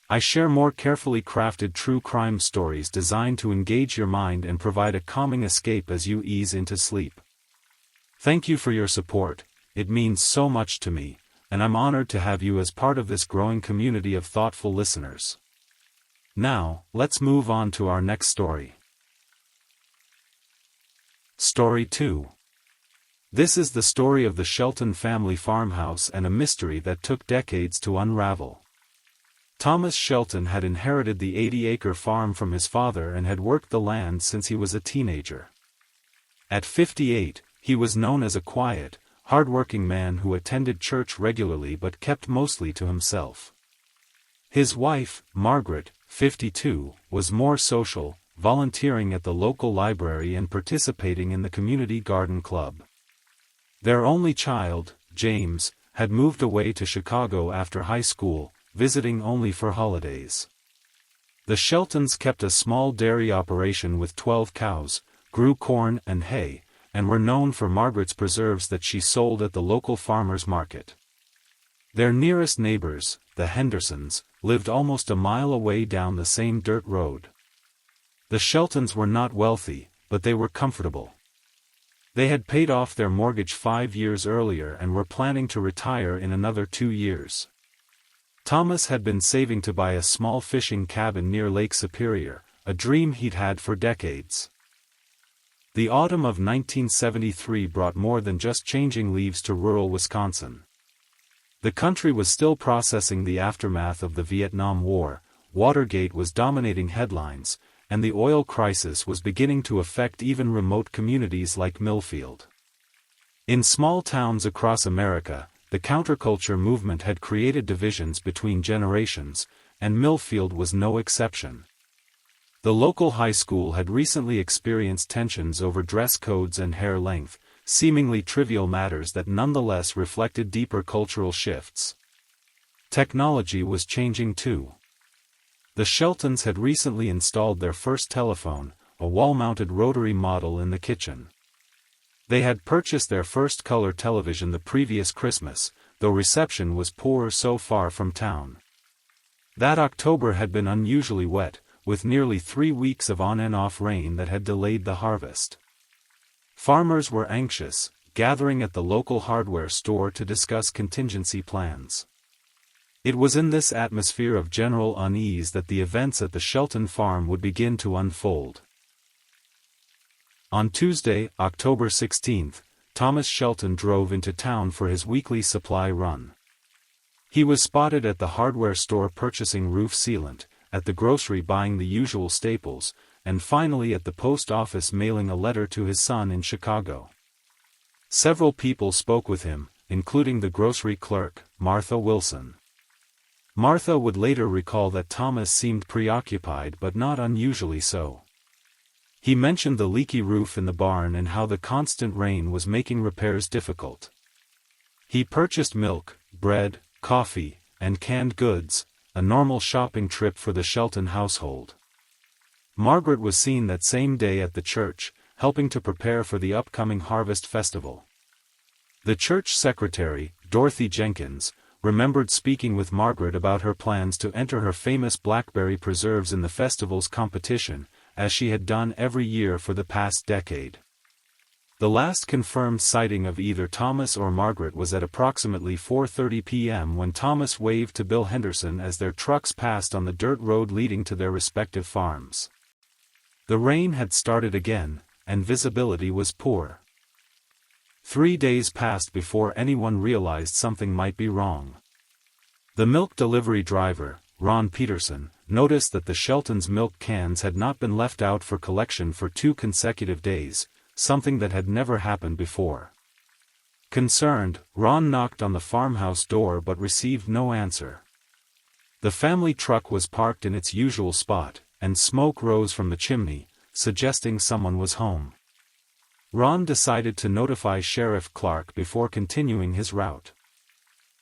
I share more carefully crafted true crime stories designed to engage your mind and provide a calming escape as you ease into sleep. Thank you for your support, it means so much to me, and I'm honored to have you as part of this growing community of thoughtful listeners. Now, let's move on to our next story. Story 2. This is the story of the Shelton family farmhouse and a mystery that took decades to unravel. Thomas Shelton had inherited the 80-acre farm from his father and had worked the land since he was a teenager. At 58, he was known as a quiet, hard-working man who attended church regularly but kept mostly to himself. His wife, Margaret, 52, was more social, volunteering at the local library and participating in the community garden club. Their only child, James, had moved away to Chicago after high school, visiting only for holidays. The Sheltons kept a small dairy operation with 12 cows, grew corn and hay, and were known for Margaret's preserves that she sold at the local farmers' market. Their nearest neighbors, the Hendersons, lived almost a mile away down the same dirt road. The Sheltons were not wealthy, but they were comfortable. They had paid off their mortgage 5 years earlier and were planning to retire in another 2 years. Thomas had been saving to buy a small fishing cabin near Lake Superior, a dream he'd had for decades. The autumn of 1973 brought more than just changing leaves to rural Wisconsin. The country was still processing the aftermath of the Vietnam War, Watergate was dominating headlines, and the oil crisis was beginning to affect even remote communities like Millfield. In small towns across America, the counterculture movement had created divisions between generations, and Millfield was no exception. The local high school had recently experienced tensions over dress codes and hair length, seemingly trivial matters that nonetheless reflected deeper cultural shifts. Technology was changing too. The Sheltons had recently installed their first telephone, a wall-mounted rotary model in the kitchen. They had purchased their first color television the previous Christmas, though reception was poor so far from town. That October had been unusually wet, with nearly 3 weeks of on and off rain that had delayed the harvest. Farmers were anxious, gathering at the local hardware store to discuss contingency plans. It was in this atmosphere of general unease that the events at the Shelton farm would begin to unfold. On Tuesday, October 16, Thomas Shelton drove into town for his weekly supply run. He was spotted at the hardware store purchasing roof sealant, at the grocery buying the usual staples, and finally at the post office mailing a letter to his son in Chicago. Several people spoke with him, including the grocery clerk, Martha Wilson. Martha would later recall that Thomas seemed preoccupied but not unusually so. He mentioned the leaky roof in the barn and how the constant rain was making repairs difficult. He purchased milk, bread, coffee, and canned goods, a normal shopping trip for the Shelton household. Margaret was seen that same day at the church, helping to prepare for the upcoming harvest festival. The church secretary, Dorothy Jenkins, remembered speaking with Margaret about her plans to enter her famous blackberry preserves in the festival's competition, as she had done every year for the past decade. The last confirmed sighting of either Thomas or Margaret was at approximately 4:30 p.m. when Thomas waved to Bill Henderson as their trucks passed on the dirt road leading to their respective farms. The rain had started again, and visibility was poor. 3 days passed before anyone realized something might be wrong. The milk delivery driver, Ron Peterson, noticed that the Sheltons' milk cans had not been left out for collection for 2 consecutive days, something that had never happened before. Concerned, Ron knocked on the farmhouse door but received no answer. The family truck was parked in its usual spot, and smoke rose from the chimney, suggesting someone was home. Ron decided to notify Sheriff Clark before continuing his route.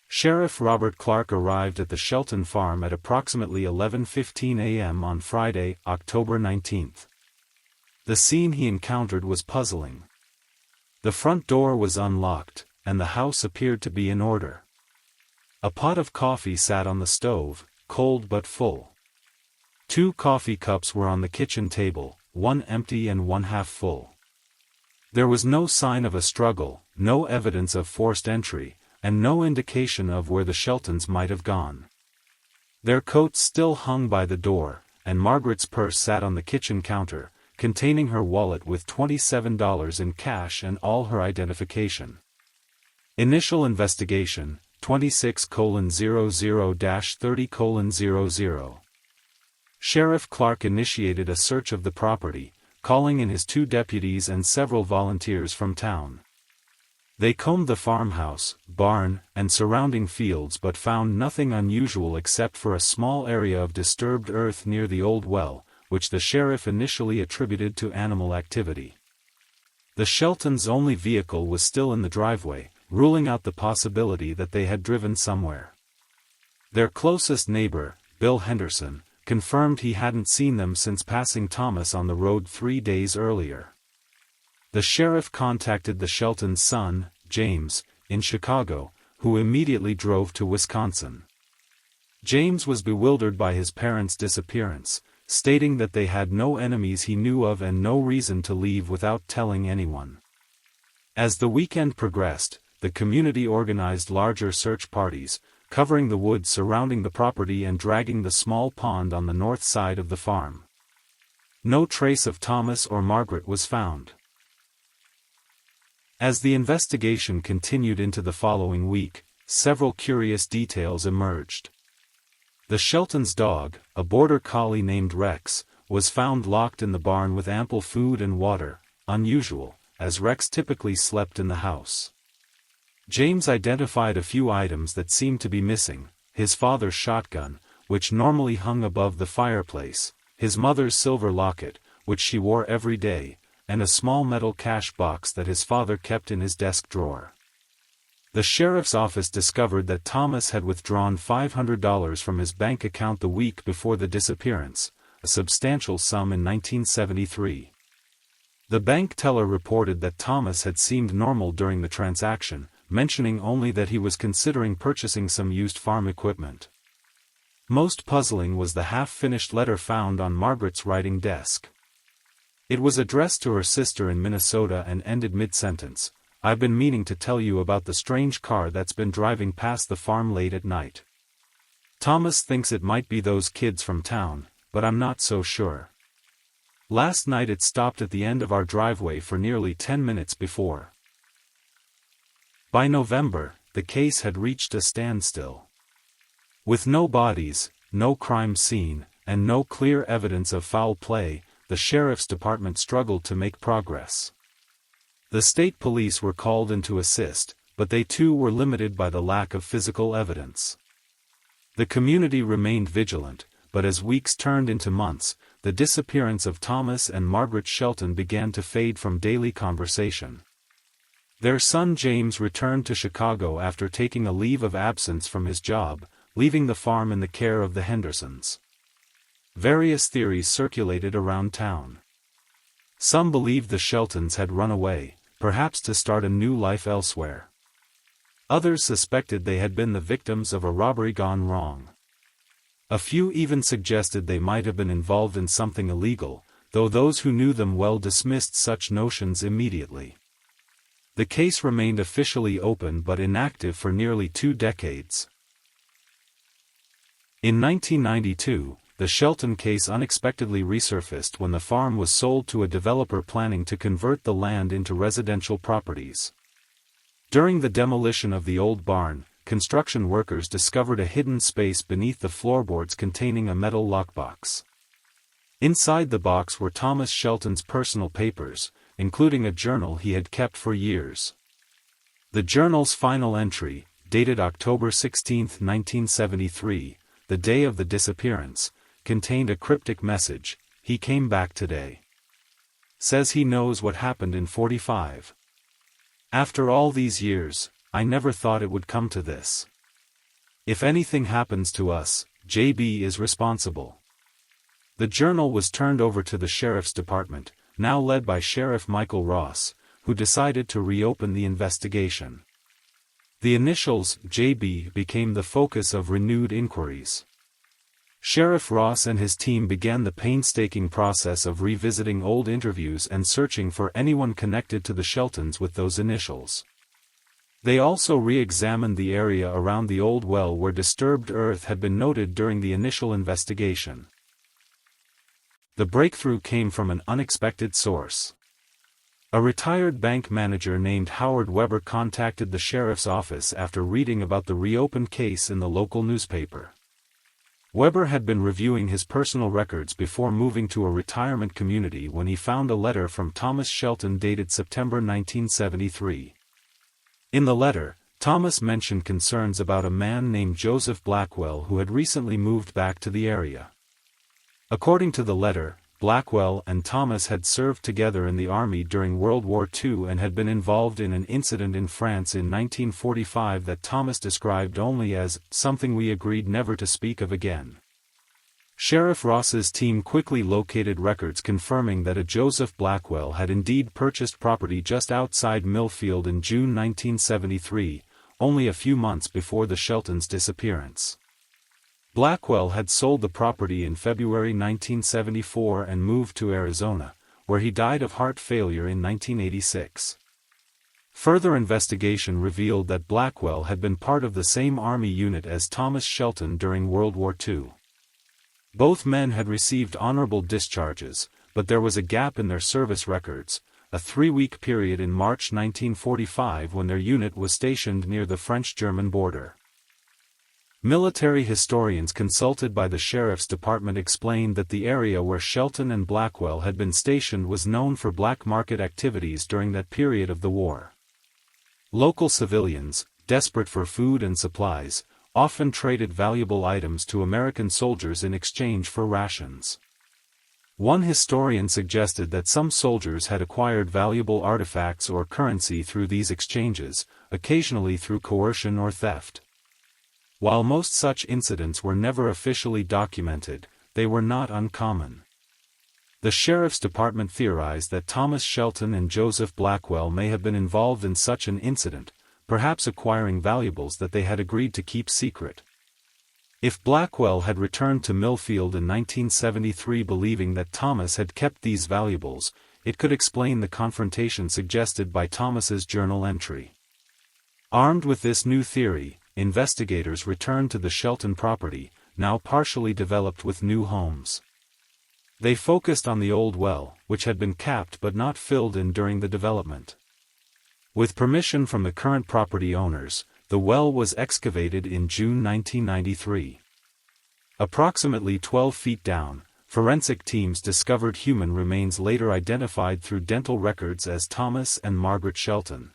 Sheriff Robert Clark arrived at the Shelton farm at approximately 11:15 a.m. on Friday, October 19. The scene he encountered was puzzling. The front door was unlocked, and the house appeared to be in order. A pot of coffee sat on the stove, cold but full. 2 coffee cups were on the kitchen table, one empty and one half full. There was no sign of a struggle, no evidence of forced entry, and no indication of where the Sheltons might have gone. Their coats still hung by the door, and Margaret's purse sat on the kitchen counter, containing her wallet with $27 in cash and all her identification. Initial investigation, 26:00-30:00. Sheriff Clark initiated a search of the property, calling in his 2 deputies and several volunteers from town. They combed the farmhouse, barn, and surrounding fields but found nothing unusual except for a small area of disturbed earth near the old well, which the sheriff initially attributed to animal activity. The Sheltons' only vehicle was still in the driveway, ruling out the possibility that they had driven somewhere. Their closest neighbor, Bill Henderson, confirmed he hadn't seen them since passing Thomas on the road 3 days earlier. The sheriff contacted the Sheltons' son, James, in Chicago, who immediately drove to Wisconsin. James was bewildered by his parents' disappearance, stating that they had no enemies he knew of and no reason to leave without telling anyone. As the weekend progressed, the community organized larger search parties, covering the woods surrounding the property and dragging the small pond on the north side of the farm. No trace of Thomas or Margaret was found. As the investigation continued into the following week, several curious details emerged. The Sheltons' dog, a border collie named Rex, was found locked in the barn with ample food and water, unusual, as Rex typically slept in the house. James identified a few items that seemed to be missing: his father's shotgun, which normally hung above the fireplace, his mother's silver locket, which she wore every day, and a small metal cash box that his father kept in his desk drawer. The sheriff's office discovered that Thomas had withdrawn $500 from his bank account the week before the disappearance, a substantial sum in 1973. The bank teller reported that Thomas had seemed normal during the transaction, mentioning only that he was considering purchasing some used farm equipment. Most puzzling was the half-finished letter found on Margaret's writing desk. It was addressed to her sister in Minnesota and ended mid-sentence: "I've been meaning to tell you about the strange car that's been driving past the farm late at night. Thomas thinks it might be those kids from town, but I'm not so sure. Last night it stopped at the end of our driveway for nearly 10 minutes before." By November, the case had reached a standstill. With no bodies, no crime scene, and no clear evidence of foul play, the sheriff's department struggled to make progress. The state police were called in to assist, but they too were limited by the lack of physical evidence. The community remained vigilant, but as weeks turned into months, the disappearance of Thomas and Margaret Shelton began to fade from daily conversation. Their son James returned to Chicago after taking a leave of absence from his job, leaving the farm in the care of the Hendersons. Various theories circulated around town. Some believed the Sheltons had run away, perhaps to start a new life elsewhere. Others suspected they had been the victims of a robbery gone wrong. A few even suggested they might have been involved in something illegal, though those who knew them well dismissed such notions immediately. The case remained officially open but inactive for nearly 2 decades. In 1992, the Shelton case unexpectedly resurfaced when the farm was sold to a developer planning to convert the land into residential properties. During the demolition of the old barn, construction workers discovered a hidden space beneath the floorboards containing a metal lockbox. Inside the box were Thomas Shelton's personal papers, including a journal he had kept for years. The journal's final entry, dated October 16, 1973, the day of the disappearance, contained a cryptic message: "He came back today. Says he knows what happened in 45. After all these years, I never thought it would come to this. If anything happens to us, JB is responsible." The journal was turned over to the sheriff's department, now led by Sheriff Michael Ross, who decided to reopen the investigation. The initials JB became the focus of renewed inquiries. Sheriff Ross and his team began the painstaking process of revisiting old interviews and searching for anyone connected to the Sheltons with those initials. They also re-examined the area around the old well where disturbed earth had been noted during the initial investigation. The breakthrough came from an unexpected source. A retired bank manager named Howard Weber contacted the sheriff's office after reading about the reopened case in the local newspaper. Weber had been reviewing his personal records before moving to a retirement community when he found a letter from Thomas Shelton dated September 1973. In the letter, Thomas mentioned concerns about a man named Joseph Blackwell who had recently moved back to the area. According to the letter, Blackwell and Thomas had served together in the army during World War II and had been involved in an incident in France in 1945 that Thomas described only as something we agreed never to speak of again. Sheriff Ross's team quickly located records confirming that a Joseph Blackwell had indeed purchased property just outside Millfield in June 1973, only a few months before the Sheltons' disappearance. Blackwell had sold the property in February 1974 and moved to Arizona, where he died of heart failure in 1986. Further investigation revealed that Blackwell had been part of the same Army unit as Thomas Shelton during World War II. Both men had received honorable discharges, but there was a gap in their service records, a 3-week period in March 1945 when their unit was stationed near the French-German border. Military historians consulted by the Sheriff's Department explained that the area where Shelton and Blackwell had been stationed was known for black market activities during that period of the war. Local civilians, desperate for food and supplies, often traded valuable items to American soldiers in exchange for rations. One historian suggested that some soldiers had acquired valuable artifacts or currency through these exchanges, occasionally through coercion or theft. While most such incidents were never officially documented, they were not uncommon. The Sheriff's Department theorized that Thomas Shelton and Joseph Blackwell may have been involved in such an incident, perhaps acquiring valuables that they had agreed to keep secret. If Blackwell had returned to Millfield in 1973 believing that Thomas had kept these valuables, it could explain the confrontation suggested by Thomas's journal entry. Armed with this new theory, investigators returned to the Shelton property, now partially developed with new homes. They focused on the old well, which had been capped but not filled in during the development. With permission from the current property owners, the well was excavated in June 1993. Approximately 12 feet down, forensic teams discovered human remains later identified through dental records as Thomas and Margaret Shelton.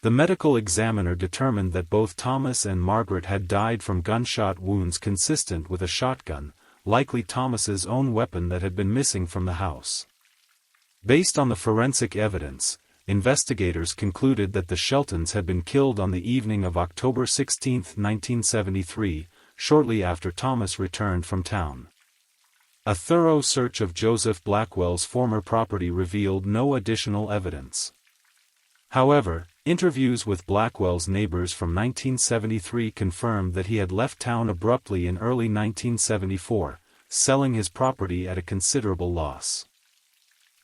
The medical examiner determined that both Thomas and Margaret had died from gunshot wounds consistent with a shotgun, likely Thomas's own weapon that had been missing from the house. Based on the forensic evidence, investigators concluded that the Sheltons had been killed on the evening of October 16, 1973, shortly after Thomas returned from town. A thorough search of Joseph Blackwell's former property revealed no additional evidence. However, interviews with Blackwell's neighbors from 1973 confirmed that he had left town abruptly in early 1974, selling his property at a considerable loss.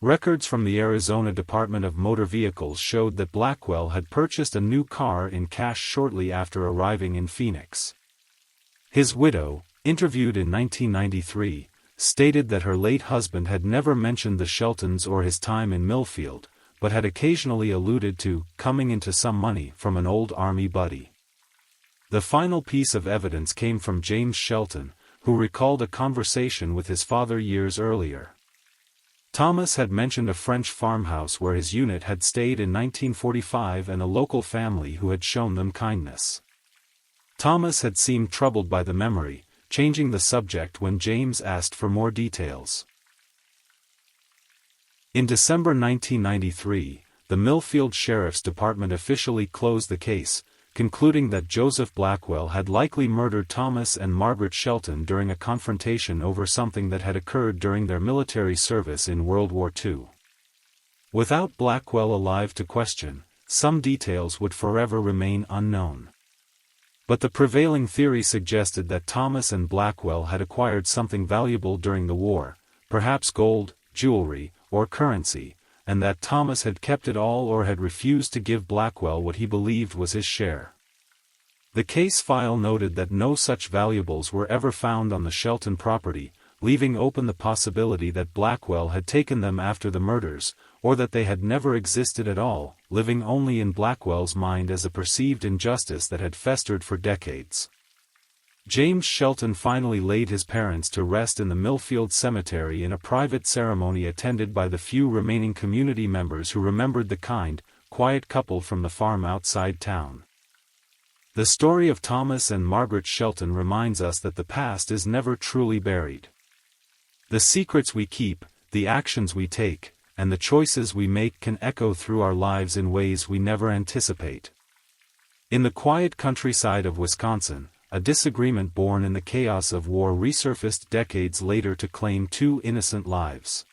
Records from the Arizona Department of Motor Vehicles showed that Blackwell had purchased a new car in cash shortly after arriving in Phoenix. His widow, interviewed in 1993, stated that her late husband had never mentioned the Sheltons or his time in Millfield, but had occasionally alluded to coming into some money from an old Army buddy. The final piece of evidence came from James Shelton, who recalled a conversation with his father years earlier. Thomas had mentioned a French farmhouse where his unit had stayed in 1945 and a local family who had shown them kindness. Thomas had seemed troubled by the memory, changing the subject when James asked for more details. In December 1993, the Millfield Sheriff's Department officially closed the case, concluding that Joseph Blackwell had likely murdered Thomas and Margaret Shelton during a confrontation over something that had occurred during their military service in World War II. Without Blackwell alive to question, some details would forever remain unknown. But the prevailing theory suggested that Thomas and Blackwell had acquired something valuable during the war, perhaps gold, jewelry, or currency, and that Thomas had kept it all or had refused to give Blackwell what he believed was his share. The case file noted that no such valuables were ever found on the Shelton property, leaving open the possibility that Blackwell had taken them after the murders, or that they had never existed at all, living only in Blackwell's mind as a perceived injustice that had festered for decades. James Shelton finally laid his parents to rest in the Millfield Cemetery in a private ceremony attended by the few remaining community members who remembered the kind, quiet couple from the farm outside town. The story of Thomas and Margaret Shelton reminds us that the past is never truly buried. The secrets we keep, the actions we take, and the choices we make can echo through our lives in ways we never anticipate. In the quiet countryside of Wisconsin, a disagreement born in the chaos of war resurfaced decades later to claim two innocent lives.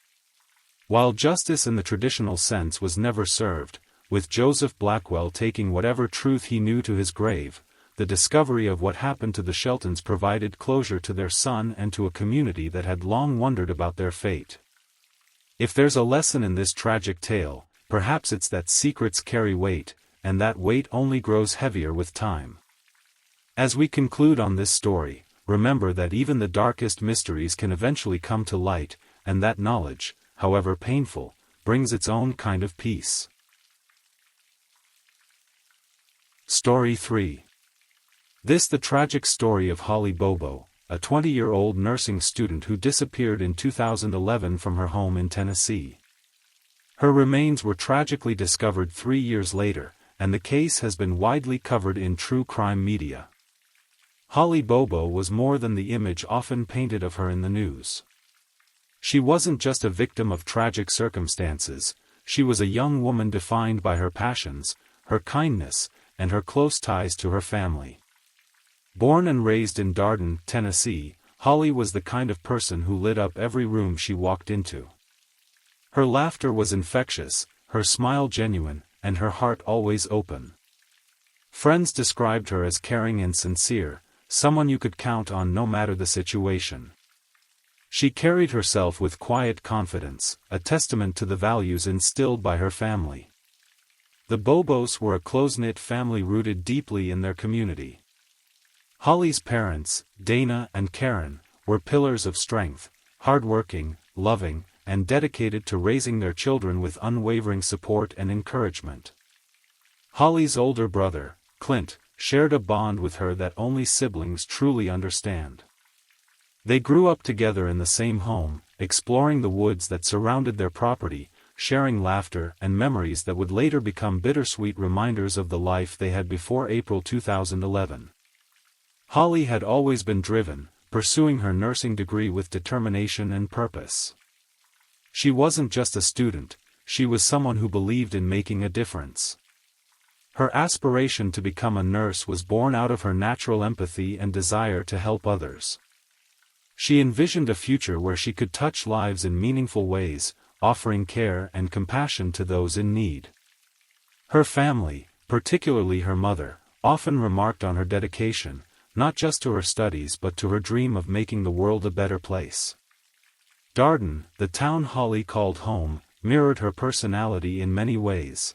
While justice in the traditional sense was never served, with Joseph Blackwell taking whatever truth he knew to his grave, the discovery of what happened to the Sheltons provided closure to their son and to a community that had long wondered about their fate. If there's a lesson in this tragic tale, perhaps it's that secrets carry weight, and that weight only grows heavier with time. As we conclude on this story, remember that even the darkest mysteries can eventually come to light, and that knowledge, however painful, brings its own kind of peace. Story 3. This the tragic story of Holly Bobo, a 20-year-old nursing student who disappeared in 2011 from her home in Tennessee. Her remains were tragically discovered 3 years later, and the case has been widely covered in true crime media. Holly Bobo was more than the image often painted of her in the news. She wasn't just a victim of tragic circumstances, she was a young woman defined by her passions, her kindness, and her close ties to her family. Born and raised in Darden, Tennessee, Holly was the kind of person who lit up every room she walked into. Her laughter was infectious, her smile genuine, and her heart always open. Friends described her as caring and sincere, someone you could count on no matter the situation. She carried herself with quiet confidence, a testament to the values instilled by her family. The Bobos were a close-knit family rooted deeply in their community. Holly's parents, Dana and Karen, were pillars of strength, hardworking, loving, and dedicated to raising their children with unwavering support and encouragement. Holly's older brother, Clint, shared a bond with her that only siblings truly understand. They grew up together in the same home, exploring the woods that surrounded their property, sharing laughter and memories that would later become bittersweet reminders of the life they had before April 2011. Holly had always been driven, pursuing her nursing degree with determination and purpose. She wasn't just a student, she was someone who believed in making a difference. Her aspiration to become a nurse was born out of her natural empathy and desire to help others. She envisioned a future where she could touch lives in meaningful ways, offering care and compassion to those in need. Her family, particularly her mother, often remarked on her dedication, not just to her studies but to her dream of making the world a better place. Darden, the town Holly called home, mirrored her personality in many ways.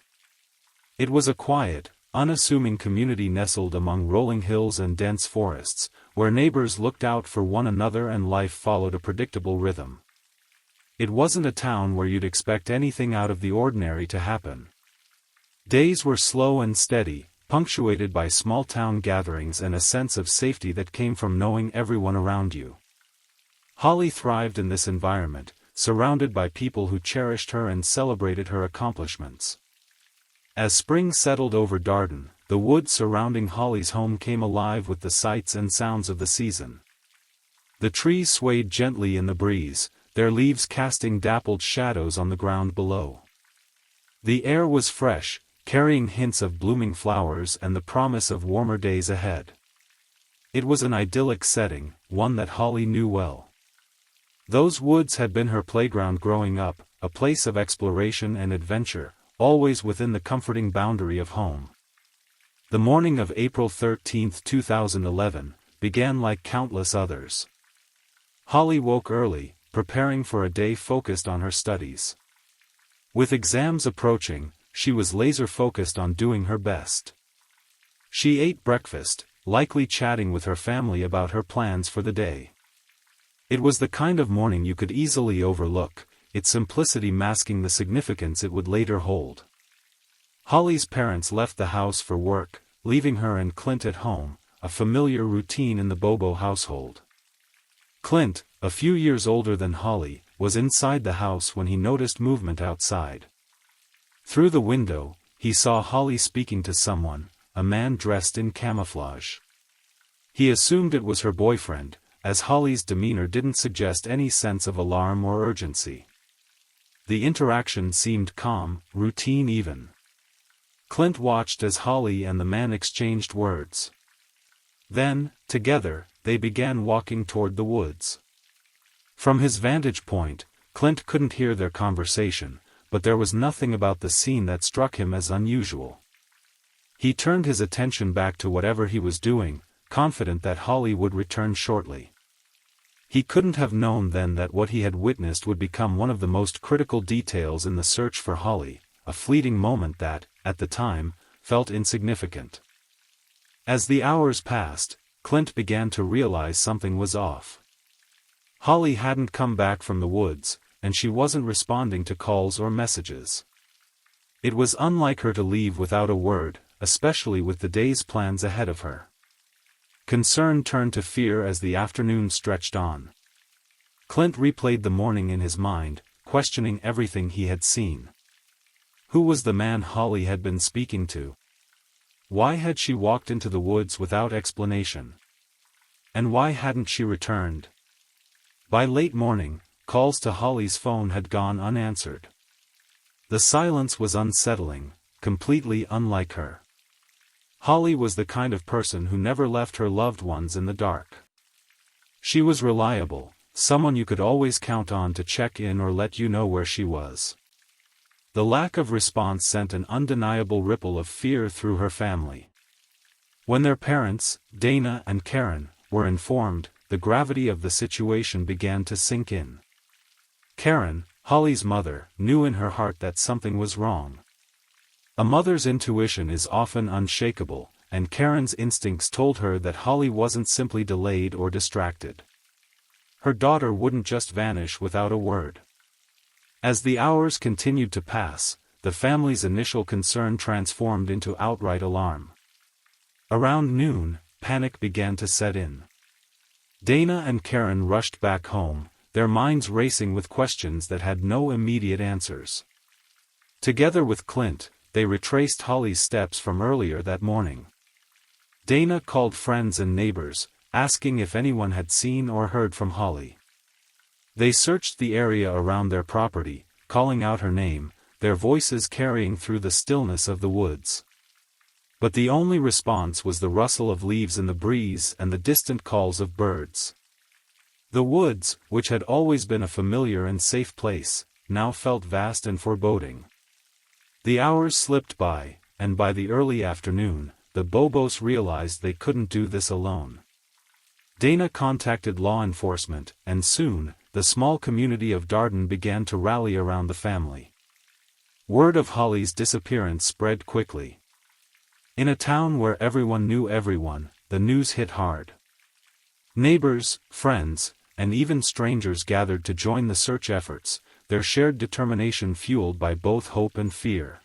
It was a quiet, unassuming community nestled among rolling hills and dense forests, where neighbors looked out for one another and life followed a predictable rhythm. It wasn't a town where you'd expect anything out of the ordinary to happen. Days were slow and steady, punctuated by small-town gatherings and a sense of safety that came from knowing everyone around you. Holly thrived in this environment, surrounded by people who cherished her and celebrated her accomplishments. As spring settled over Darden, the woods surrounding Holly's home came alive with the sights and sounds of the season. The trees swayed gently in the breeze, their leaves casting dappled shadows on the ground below. The air was fresh, carrying hints of blooming flowers and the promise of warmer days ahead. It was an idyllic setting, one that Holly knew well. Those woods had been her playground growing up, a place of exploration and adventure, always within the comforting boundary of home. The morning of April 13, 2011, began like countless others. Holly woke early, preparing for a day focused on her studies. With exams approaching, she was laser-focused on doing her best. She ate breakfast, likely chatting with her family about her plans for the day. It was the kind of morning you could easily overlook, its simplicity masking the significance it would later hold. Holly's parents left the house for work, leaving her and Clint at home, a familiar routine in the Bobo household. Clint, a few years older than Holly, was inside the house when he noticed movement outside. Through the window, he saw Holly speaking to someone, a man dressed in camouflage. He assumed it was her boyfriend, as Holly's demeanor didn't suggest any sense of alarm or urgency. The interaction seemed calm, routine even. Clint watched as Holly and the man exchanged words. Then, together, they began walking toward the woods. From his vantage point, Clint couldn't hear their conversation, but there was nothing about the scene that struck him as unusual. He turned his attention back to whatever he was doing, confident that Holly would return shortly. He couldn't have known then that what he had witnessed would become one of the most critical details in the search for Holly, a fleeting moment that, at the time, felt insignificant. As the hours passed, Clint began to realize something was off. Holly hadn't come back from the woods, and she wasn't responding to calls or messages. It was unlike her to leave without a word, especially with the day's plans ahead of her. Concern turned to fear as the afternoon stretched on. Clint replayed the morning in his mind, questioning everything he had seen. Who was the man Holly had been speaking to? Why had she walked into the woods without explanation? And why hadn't she returned? By late morning, calls to Holly's phone had gone unanswered. The silence was unsettling, completely unlike her. Holly was the kind of person who never left her loved ones in the dark. She was reliable, someone you could always count on to check in or let you know where she was. The lack of response sent an undeniable ripple of fear through her family. When their parents, Dana and Karen, were informed, the gravity of the situation began to sink in. Karen, Holly's mother, knew in her heart that something was wrong. A mother's intuition is often unshakable, and Karen's instincts told her that Holly wasn't simply delayed or distracted. Her daughter wouldn't just vanish without a word. As the hours continued to pass, the family's initial concern transformed into outright alarm. Around noon, panic began to set in. Dana and Karen rushed back home, their minds racing with questions that had no immediate answers. Together with Clint, they retraced Holly's steps from earlier that morning. Dana called friends and neighbors, asking if anyone had seen or heard from Holly. They searched the area around their property, calling out her name, their voices carrying through the stillness of the woods. But the only response was the rustle of leaves in the breeze and the distant calls of birds. The woods, which had always been a familiar and safe place, now felt vast and foreboding. The hours slipped by, and by the early afternoon, the Bobos realized they couldn't do this alone. Dana contacted law enforcement, and soon, the small community of Darden began to rally around the family. Word of Holly's disappearance spread quickly. In a town where everyone knew everyone, the news hit hard. Neighbors, friends, and even strangers gathered to join the search efforts, their shared determination fueled by both hope and fear.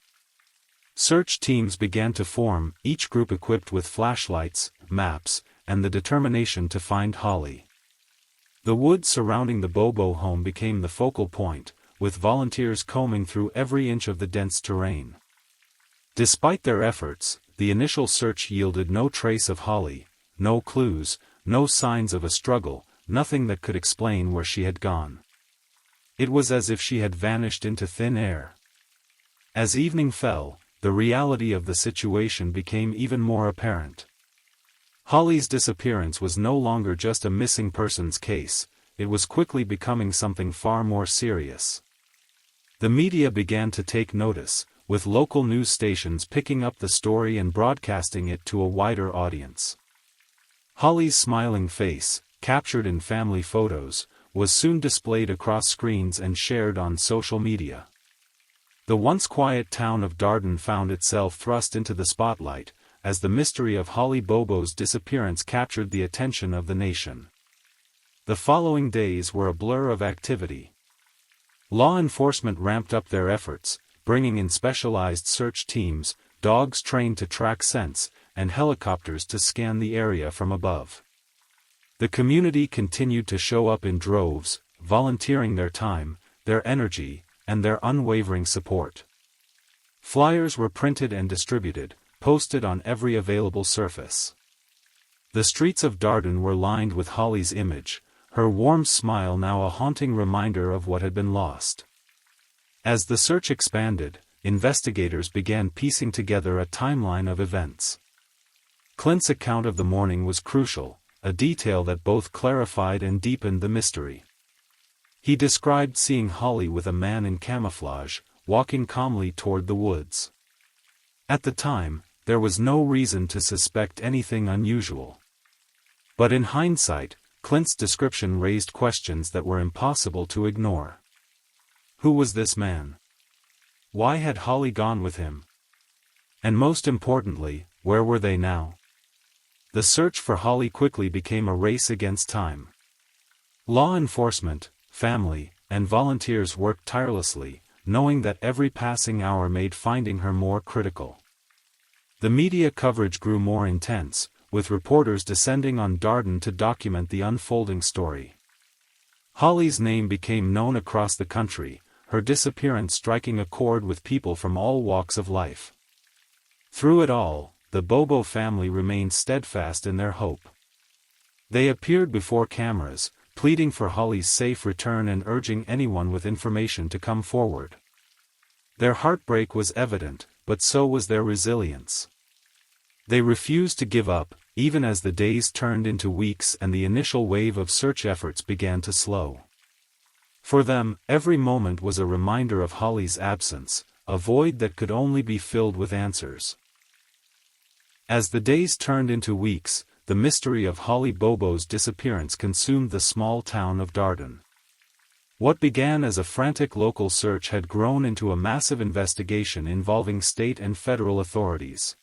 Search teams began to form, each group equipped with flashlights, maps, and the determination to find Holly. The woods surrounding the Bobo home became the focal point, with volunteers combing through every inch of the dense terrain. Despite their efforts, the initial search yielded no trace of Holly, no clues, no signs of a struggle, nothing that could explain where she had gone. It was as if she had vanished into thin air. As evening fell, the reality of the situation became even more apparent. Holly's disappearance was no longer just a missing persons case, it was quickly becoming something far more serious. The media began to take notice, with local news stations picking up the story and broadcasting it to a wider audience. Holly's smiling face, captured in family photos, was soon displayed across screens and shared on social media. The once quiet town of Darden found itself thrust into the spotlight, as the mystery of Holly Bobo's disappearance captured the attention of the nation. The following days were a blur of activity. Law enforcement ramped up their efforts, bringing in specialized search teams, dogs trained to track scents, and helicopters to scan the area from above. The community continued to show up in droves, volunteering their time, their energy, and their unwavering support. Flyers were printed and distributed, posted on every available surface. The streets of Darden were lined with Holly's image, her warm smile now a haunting reminder of what had been lost. As the search expanded, investigators began piecing together a timeline of events. Clint's account of the morning was crucial, a detail that both clarified and deepened the mystery. He described seeing Holly with a man in camouflage, walking calmly toward the woods. At the time, there was no reason to suspect anything unusual. But in hindsight, Clint's description raised questions that were impossible to ignore. Who was this man? Why had Holly gone with him? And most importantly, where were they now? The search for Holly quickly became a race against time. Law enforcement, family, and volunteers worked tirelessly, knowing that every passing hour made finding her more critical. The media coverage grew more intense, with reporters descending on Darden to document the unfolding story. Holly's name became known across the country, her disappearance striking a chord with people from all walks of life. Through it all, the Bobo family remained steadfast in their hope. They appeared before cameras, pleading for Holly's safe return and urging anyone with information to come forward. Their heartbreak was evident, but so was their resilience. They refused to give up, even as the days turned into weeks and the initial wave of search efforts began to slow. For them, every moment was a reminder of Holly's absence, a void that could only be filled with answers. As the days turned into weeks, the mystery of Holly Bobo's disappearance consumed the small town of Darden. What began as a frantic local search had grown into a massive investigation involving state and federal authorities.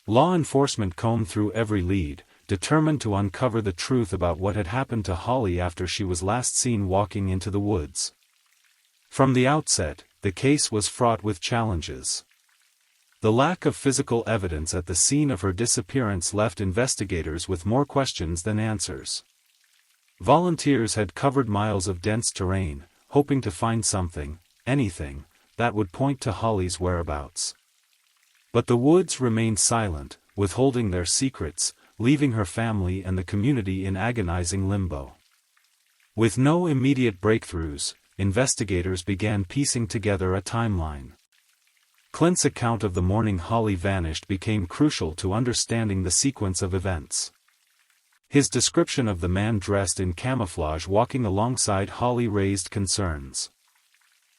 Law enforcement combed through every lead, determined to uncover the truth about what had happened to Holly after she was last seen walking into the woods. From the outset, the case was fraught with challenges. The lack of physical evidence at the scene of her disappearance left investigators with more questions than answers. Volunteers had covered miles of dense terrain, hoping to find something, anything, that would point to Holly's whereabouts. But the woods remained silent, withholding their secrets, leaving her family and the community in agonizing limbo. With no immediate breakthroughs, investigators began piecing together a timeline. Clint's account of the morning Holly vanished became crucial to understanding the sequence of events. His description of the man dressed in camouflage walking alongside Holly raised concerns.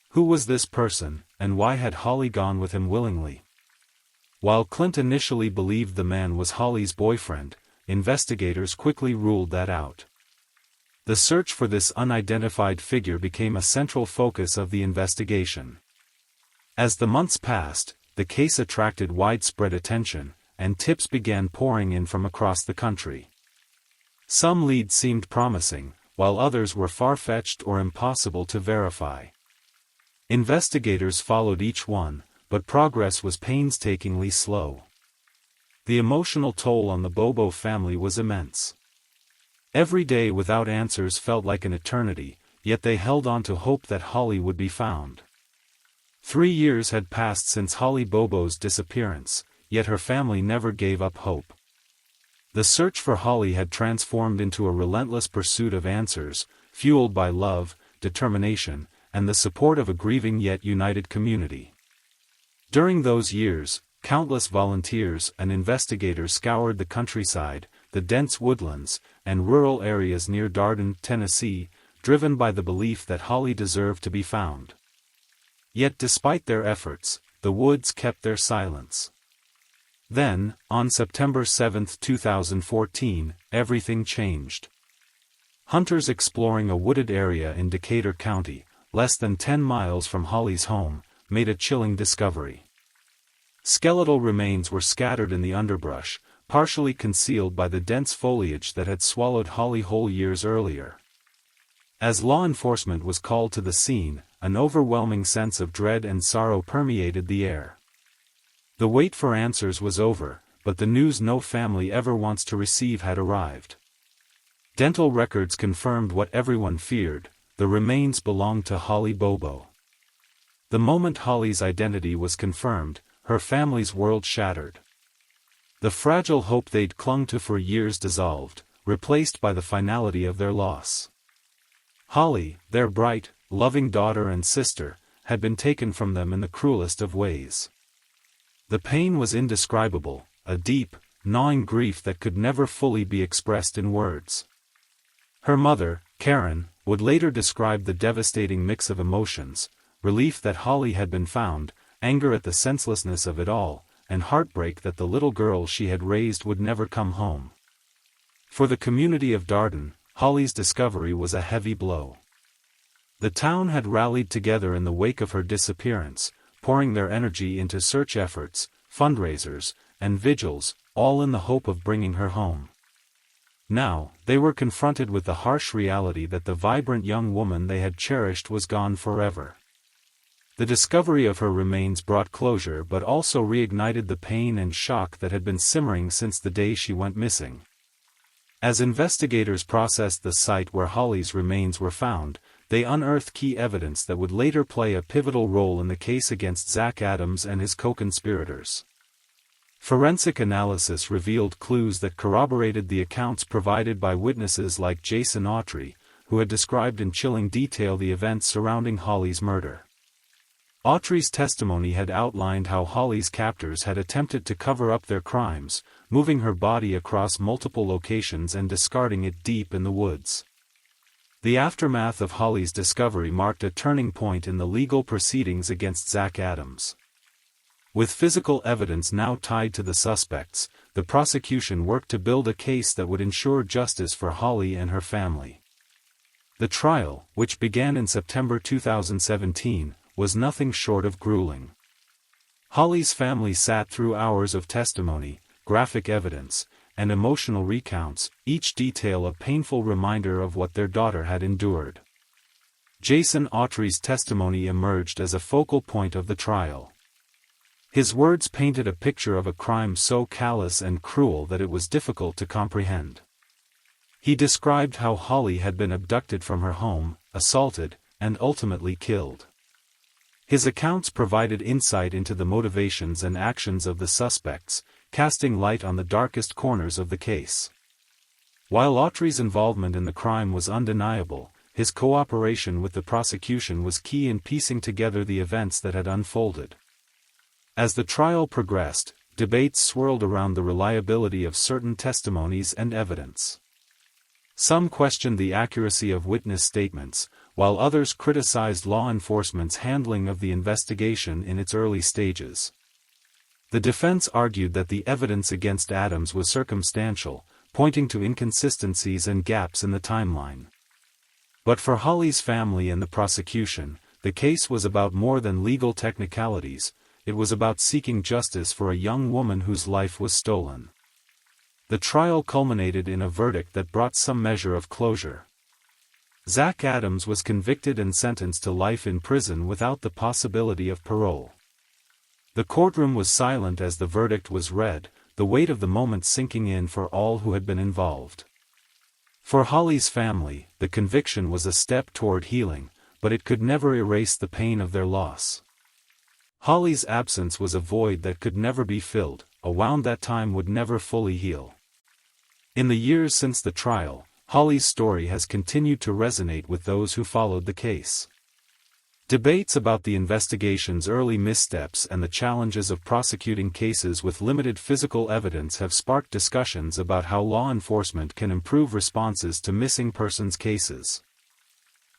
Who was this person, and why had Holly gone with him willingly? While Clint initially believed the man was Holly's boyfriend, investigators quickly ruled that out. The search for this unidentified figure became a central focus of the investigation. As the months passed, the case attracted widespread attention, and tips began pouring in from across the country. Some leads seemed promising, while others were far-fetched or impossible to verify. Investigators followed each one, but progress was painstakingly slow. The emotional toll on the Bobo family was immense. Every day without answers felt like an eternity, yet they held on to hope that Holly would be found. 3 years had passed since Holly Bobo's disappearance, yet her family never gave up hope. The search for Holly had transformed into a relentless pursuit of answers, fueled by love, determination, and the support of a grieving yet united community. During those years, countless volunteers and investigators scoured the countryside, the dense woodlands, and rural areas near Darden, Tennessee, driven by the belief that Holly deserved to be found. Yet despite their efforts, the woods kept their silence. Then, on September 7, 2014, everything changed. Hunters exploring a wooded area in Decatur County, less than 10 miles from Holly's home, made a chilling discovery. Skeletal remains were scattered in the underbrush, partially concealed by the dense foliage that had swallowed Holly whole years earlier. As law enforcement was called to the scene, an overwhelming sense of dread and sorrow permeated the air. The wait for answers was over, but the news no family ever wants to receive had arrived. Dental records confirmed what everyone feared: the remains belonged to Holly Bobo. The moment Holly's identity was confirmed, her family's world shattered. The fragile hope they'd clung to for years dissolved, replaced by the finality of their loss. Holly, their bright, loving daughter and sister, had been taken from them in the cruelest of ways. The pain was indescribable, a deep, gnawing grief that could never fully be expressed in words. Her mother, Karen, would later describe the devastating mix of emotions: relief that Holly had been found, anger at the senselessness of it all, and heartbreak that the little girl she had raised would never come home. For the community of Darden, Holly's discovery was a heavy blow. The town had rallied together in the wake of her disappearance, pouring their energy into search efforts, fundraisers, and vigils, all in the hope of bringing her home. Now, they were confronted with the harsh reality that the vibrant young woman they had cherished was gone forever. The discovery of her remains brought closure but also reignited the pain and shock that had been simmering since the day she went missing. As investigators processed the site where Holly's remains were found, they unearthed key evidence that would later play a pivotal role in the case against Zach Adams and his co-conspirators. Forensic analysis revealed clues that corroborated the accounts provided by witnesses like Jason Autry, who had described in chilling detail the events surrounding Holly's murder. Autry's testimony had outlined how Holly's captors had attempted to cover up their crimes, moving her body across multiple locations and discarding it deep in the woods. The aftermath of Holly's discovery marked a turning point in the legal proceedings against Zach Adams. With physical evidence now tied to the suspects, the prosecution worked to build a case that would ensure justice for Holly and her family. The trial, which began in September 2017, was nothing short of grueling. Holly's family sat through hours of testimony, graphic evidence, and emotional recounts, each detail a painful reminder of what their daughter had endured. Jason Autry's testimony emerged as a focal point of the trial. His words painted a picture of a crime so callous and cruel that it was difficult to comprehend. He described how Holly had been abducted from her home, assaulted, and ultimately killed. His accounts provided insight into the motivations and actions of the suspects, casting light on the darkest corners of the case. While Autry's involvement in the crime was undeniable, his cooperation with the prosecution was key in piecing together the events that had unfolded. As the trial progressed, debates swirled around the reliability of certain testimonies and evidence. Some questioned the accuracy of witness statements, while others criticized law enforcement's handling of the investigation in its early stages. The defense argued that the evidence against Adams was circumstantial, pointing to inconsistencies and gaps in the timeline. But for Holly's family and the prosecution, the case was about more than legal technicalities. It was about seeking justice for a young woman whose life was stolen. The trial culminated in a verdict that brought some measure of closure. Zach Adams was convicted and sentenced to life in prison without the possibility of parole. The courtroom was silent as the verdict was read, the weight of the moment sinking in for all who had been involved. For Holly's family, the conviction was a step toward healing, but it could never erase the pain of their loss. Holly's absence was a void that could never be filled, a wound that time would never fully heal. In the years since the trial, Holly's story has continued to resonate with those who followed the case. Debates about the investigation's early missteps and the challenges of prosecuting cases with limited physical evidence have sparked discussions about how law enforcement can improve responses to missing persons cases.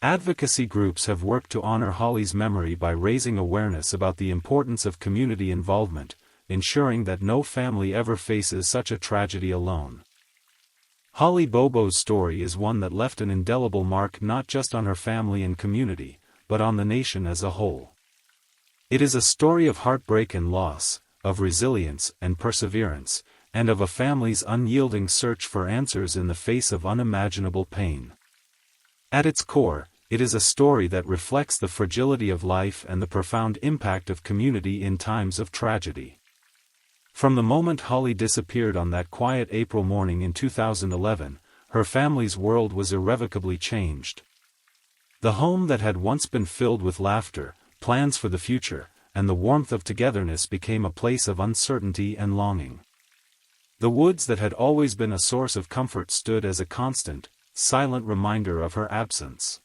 Advocacy groups have worked to honor Holly's memory by raising awareness about the importance of community involvement, ensuring that no family ever faces such a tragedy alone. Holly Bobo's story is one that left an indelible mark not just on her family and community, but on the nation as a whole. It is a story of heartbreak and loss, of resilience and perseverance, and of a family's unyielding search for answers in the face of unimaginable pain. At its core, it is a story that reflects the fragility of life and the profound impact of community in times of tragedy. From the moment Holly disappeared on that quiet April morning in 2011, her family's world was irrevocably changed. The home that had once been filled with laughter, plans for the future, and the warmth of togetherness became a place of uncertainty and longing. The woods that had always been a source of comfort stood as a constant, silent reminder of her absence.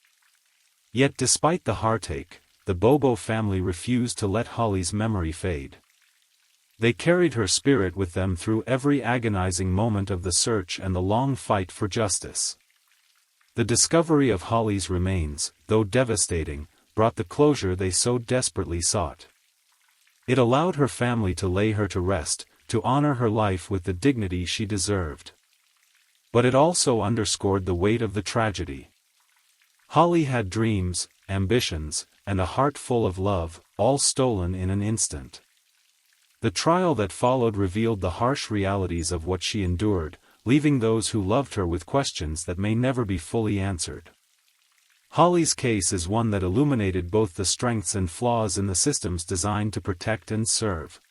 Yet despite the heartache, the Bobo family refused to let Holly's memory fade. They carried her spirit with them through every agonizing moment of the search and the long fight for justice. The discovery of Holly's remains, though devastating, brought the closure they so desperately sought. It allowed her family to lay her to rest, to honor her life with the dignity she deserved. But it also underscored the weight of the tragedy. Holly had dreams, ambitions, and a heart full of love, all stolen in an instant. The trial that followed revealed the harsh realities of what she endured, leaving those who loved her with questions that may never be fully answered. Holly's case is one that illuminated both the strengths and flaws in the systems designed to protect and serve.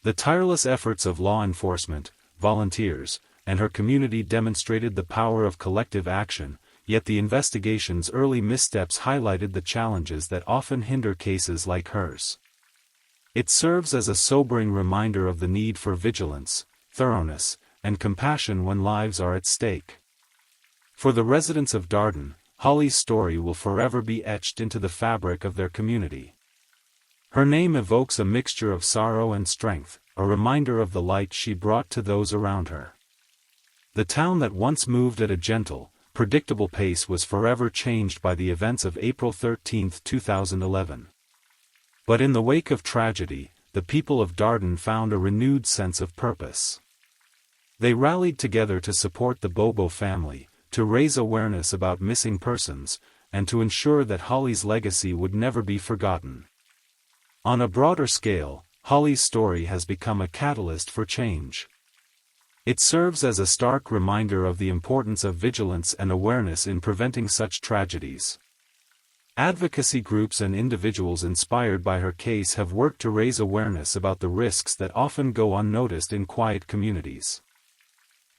The tireless efforts of law enforcement, volunteers, and her community demonstrated the power of collective action, yet the investigation's early missteps highlighted the challenges that often hinder cases like hers. It serves as a sobering reminder of the need for vigilance, thoroughness, and compassion when lives are at stake. For the residents of Darden, Holly's story will forever be etched into the fabric of their community. Her name evokes a mixture of sorrow and strength, a reminder of the light she brought to those around her. The town that once moved at a gentle, predictable pace was forever changed by the events of April 13, 2011. But in the wake of tragedy, the people of Darden found a renewed sense of purpose. They rallied together to support the Bobo family, to raise awareness about missing persons, and to ensure that Holly's legacy would never be forgotten. On a broader scale, Holly's story has become a catalyst for change. It serves as a stark reminder of the importance of vigilance and awareness in preventing such tragedies. Advocacy groups and individuals inspired by her case have worked to raise awareness about the risks that often go unnoticed in quiet communities.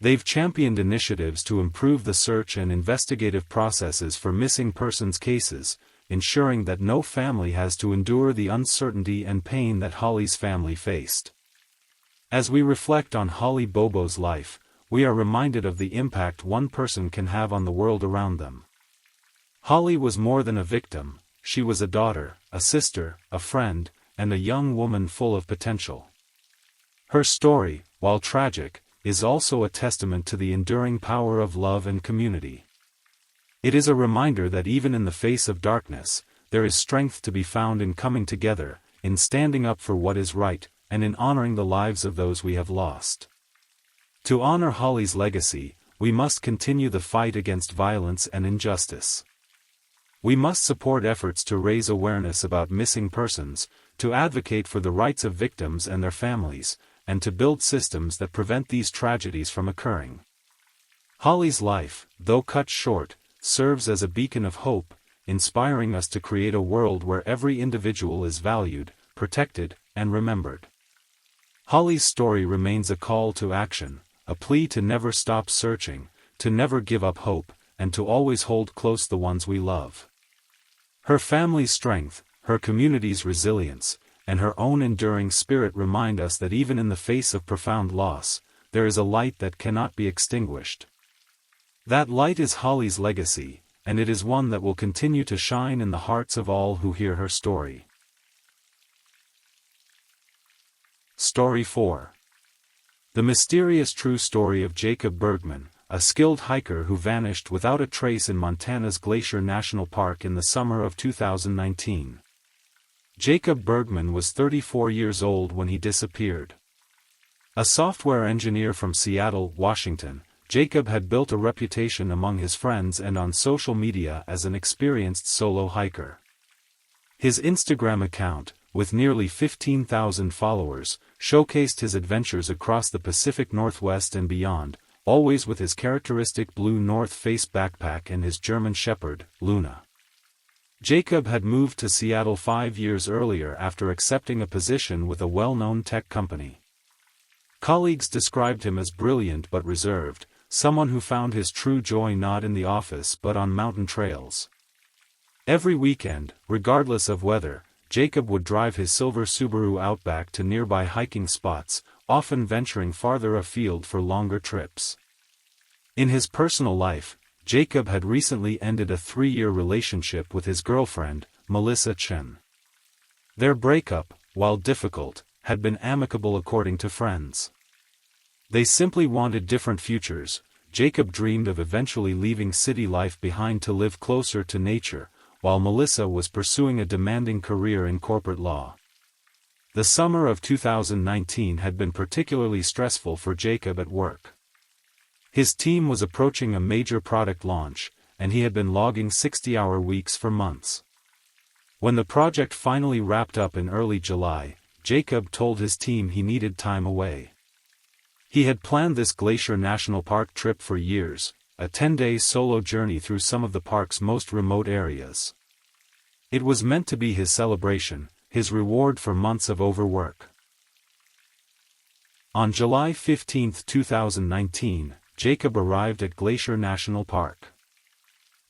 They've championed initiatives to improve the search and investigative processes for missing persons cases, ensuring that no family has to endure the uncertainty and pain that Holly's family faced. As we reflect on Holly Bobo's life, we are reminded of the impact one person can have on the world around them. Holly was more than a victim, she was a daughter, a sister, a friend, and a young woman full of potential. Her story, while tragic, is also a testament to the enduring power of love and community. It is a reminder that even in the face of darkness, there is strength to be found in coming together, in standing up for what is right, and in honoring the lives of those we have lost. To honor Holly's legacy, we must continue the fight against violence and injustice. We must support efforts to raise awareness about missing persons, to advocate for the rights of victims and their families, and to build systems that prevent these tragedies from occurring. Holly's life, though cut short, serves as a beacon of hope, inspiring us to create a world where every individual is valued, protected, and remembered. Holly's story remains a call to action, a plea to never stop searching, to never give up hope, and to always hold close the ones we love. Her family's strength, her community's resilience, and her own enduring spirit remind us that even in the face of profound loss, there is a light that cannot be extinguished. That light is Holly's legacy, and it is one that will continue to shine in the hearts of all who hear her story. Story 4. The mysterious true story of Jacob Bergman, a skilled hiker who vanished without a trace in Montana's Glacier National Park in the summer of 2019. Jacob Bergman was 34 years old when he disappeared. A software engineer from Seattle, Washington, Jacob had built a reputation among his friends and on social media as an experienced solo hiker. His Instagram account, with nearly 15,000 followers, showcased his adventures across the Pacific Northwest and beyond, always with his characteristic blue North Face backpack and his German Shepherd, Luna. Jacob had moved to Seattle 5 years earlier after accepting a position with a well-known tech company. Colleagues described him as brilliant but reserved, someone who found his true joy not in the office but on mountain trails. Every weekend, regardless of weather, Jacob would drive his silver Subaru Outback to nearby hiking spots, often venturing farther afield for longer trips. In his personal life, Jacob had recently ended a 3-year relationship with his girlfriend, Melissa Chen. Their breakup, while difficult, had been amicable according to friends. They simply wanted different futures. Jacob dreamed of eventually leaving city life behind to live closer to nature, while Melissa was pursuing a demanding career in corporate law. The summer of 2019 had been particularly stressful for Jacob at work. His team was approaching a major product launch, and he had been logging 60-hour weeks for months. When the project finally wrapped up in early July, Jacob told his team he needed time away. He had planned this Glacier National Park trip for years, a 10-day solo journey through some of the park's most remote areas. It was meant to be his celebration, his reward for months of overwork. On July 15, 2019, Jacob arrived at Glacier National Park.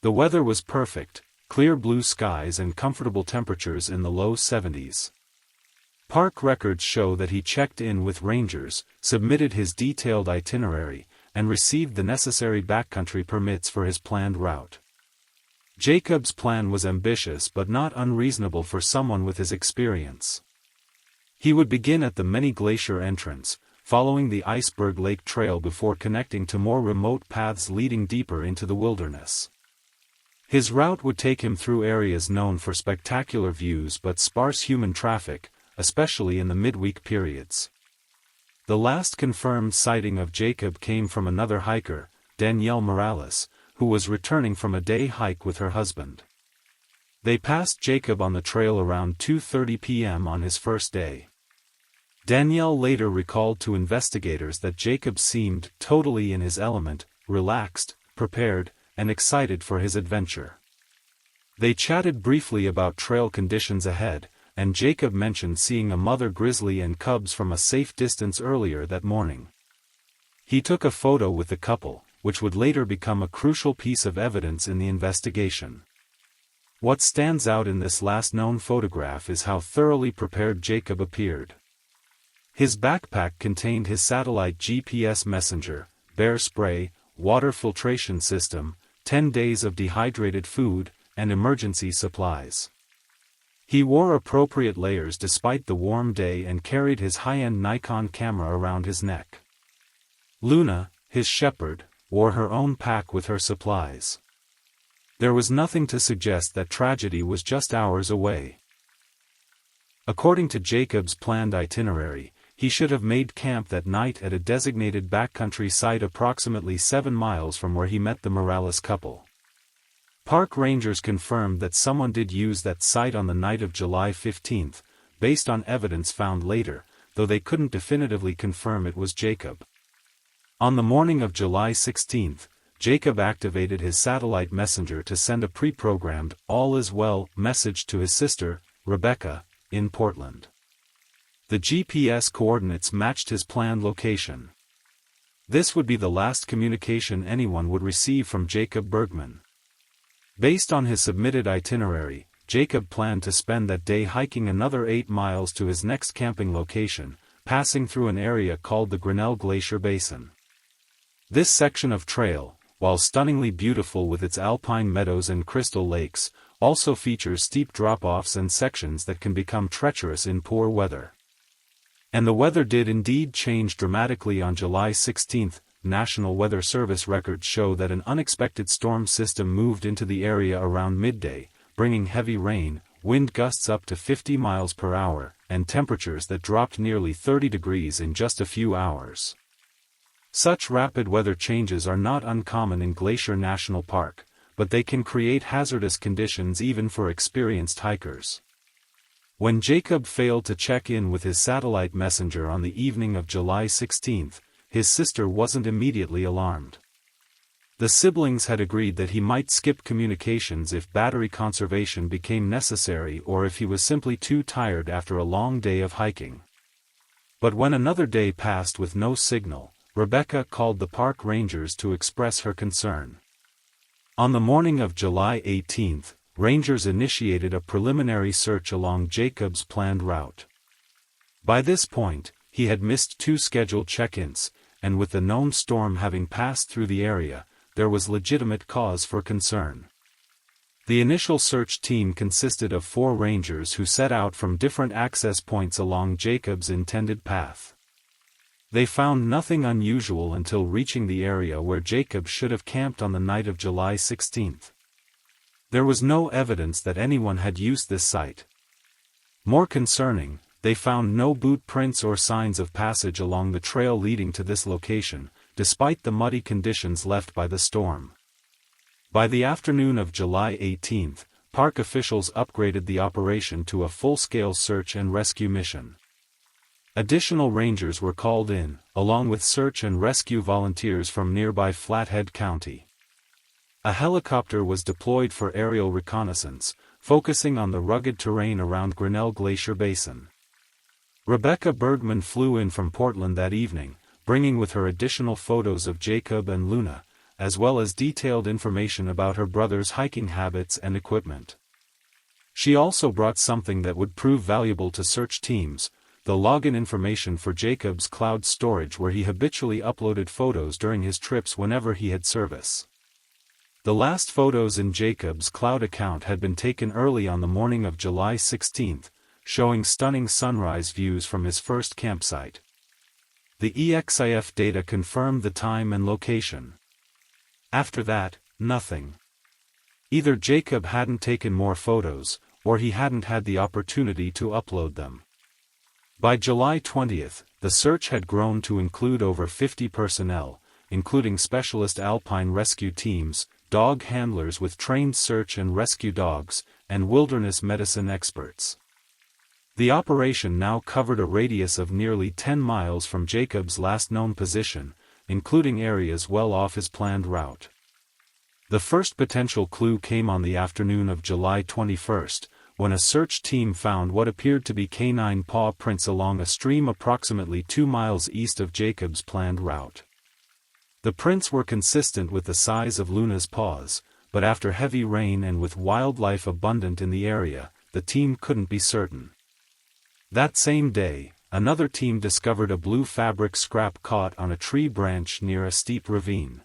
The weather was perfect, clear blue skies and comfortable temperatures in the low 70s. Park records show that he checked in with rangers, submitted his detailed itinerary, and received the necessary backcountry permits for his planned route. Jacob's plan was ambitious but not unreasonable for someone with his experience. He would begin at the Many Glacier entrance, following the Iceberg Lake Trail before connecting to more remote paths leading deeper into the wilderness. His route would take him through areas known for spectacular views but sparse human traffic, especially in the midweek periods. The last confirmed sighting of Jacob came from another hiker, Danielle Morales, who was returning from a day hike with her husband. They passed Jacob on the trail around 2:30 p.m. on his first day. Danielle later recalled to investigators that Jacob seemed totally in his element, relaxed, prepared, and excited for his adventure. They chatted briefly about trail conditions ahead, and Jacob mentioned seeing a mother grizzly and cubs from a safe distance earlier that morning. He took a photo with the couple, which would later become a crucial piece of evidence in the investigation. What stands out in this last known photograph is how thoroughly prepared Jacob appeared. His backpack contained his satellite GPS messenger, bear spray, water filtration system, 10 days of dehydrated food, and emergency supplies. He wore appropriate layers despite the warm day and carried his high-end Nikon camera around his neck. Luna, his shepherd, wore her own pack with her supplies. There was nothing to suggest that tragedy was just hours away. According to Jacob's planned itinerary, he should have made camp that night at a designated backcountry site approximately 7 miles from where he met the Morales couple. Park rangers confirmed that someone did use that site on the night of July 15, based on evidence found later, though they couldn't definitively confirm it was Jacob. On the morning of July 16, Jacob activated his satellite messenger to send a pre-programmed "all is well" message to his sister, Rebecca, in Portland. The GPS coordinates matched his planned location. This would be the last communication anyone would receive from Jacob Bergman. Based on his submitted itinerary, Jacob planned to spend that day hiking another 8 miles to his next camping location, passing through an area called the Grinnell Glacier Basin. This section of trail, while stunningly beautiful with its alpine meadows and crystal lakes, also features steep drop-offs and sections that can become treacherous in poor weather. And the weather did indeed change dramatically on July 16. National Weather Service records show that an unexpected storm system moved into the area around midday, bringing heavy rain, wind gusts up to 50 miles per hour, and temperatures that dropped nearly 30 degrees in just a few hours. Such rapid weather changes are not uncommon in Glacier National Park, but they can create hazardous conditions even for experienced hikers. When Jacob failed to check in with his satellite messenger on the evening of July 16, his sister wasn't immediately alarmed. The siblings had agreed that he might skip communications if battery conservation became necessary or if he was simply too tired after a long day of hiking. But when another day passed with no signal, Rebecca called the park rangers to express her concern. On the morning of July 18, rangers initiated a preliminary search along Jacob's planned route. By this point, he had missed 2 scheduled check-ins, and with the known storm having passed through the area, there was legitimate cause for concern. The initial search team consisted of 4 rangers who set out from different access points along Jacob's intended path. They found nothing unusual until reaching the area where Jacob should have camped on the night of July 16. There was no evidence that anyone had used this site. More concerning, they found no boot prints or signs of passage along the trail leading to this location, despite the muddy conditions left by the storm. By the afternoon of July 18, park officials upgraded the operation to a full-scale search and rescue mission. Additional rangers were called in, along with search and rescue volunteers from nearby Flathead County. A helicopter was deployed for aerial reconnaissance, focusing on the rugged terrain around Grinnell Glacier Basin. Rebecca Bergman flew in from Portland that evening, bringing with her additional photos of Jacob and Luna, as well as detailed information about her brother's hiking habits and equipment. She also brought something that would prove valuable to search teams: the login information for Jacob's cloud storage, where he habitually uploaded photos during his trips whenever he had service. The last photos in Jacob's cloud account had been taken early on the morning of July 16, showing stunning sunrise views from his first campsite. The EXIF data confirmed the time and location. After that, nothing. Either Jacob hadn't taken more photos, or he hadn't had the opportunity to upload them. By July 20, the search had grown to include over 50 personnel, including specialist alpine rescue teams, dog handlers with trained search and rescue dogs, and wilderness medicine experts. The operation now covered a radius of nearly 10 miles from Jacob's last known position, including areas well off his planned route. The first potential clue came on the afternoon of July 21, when a search team found what appeared to be canine paw prints along a stream approximately 2 miles east of Jacob's planned route. The prints were consistent with the size of Luna's paws, but after heavy rain and with wildlife abundant in the area, the team couldn't be certain. That same day, another team discovered a blue fabric scrap caught on a tree branch near a steep ravine.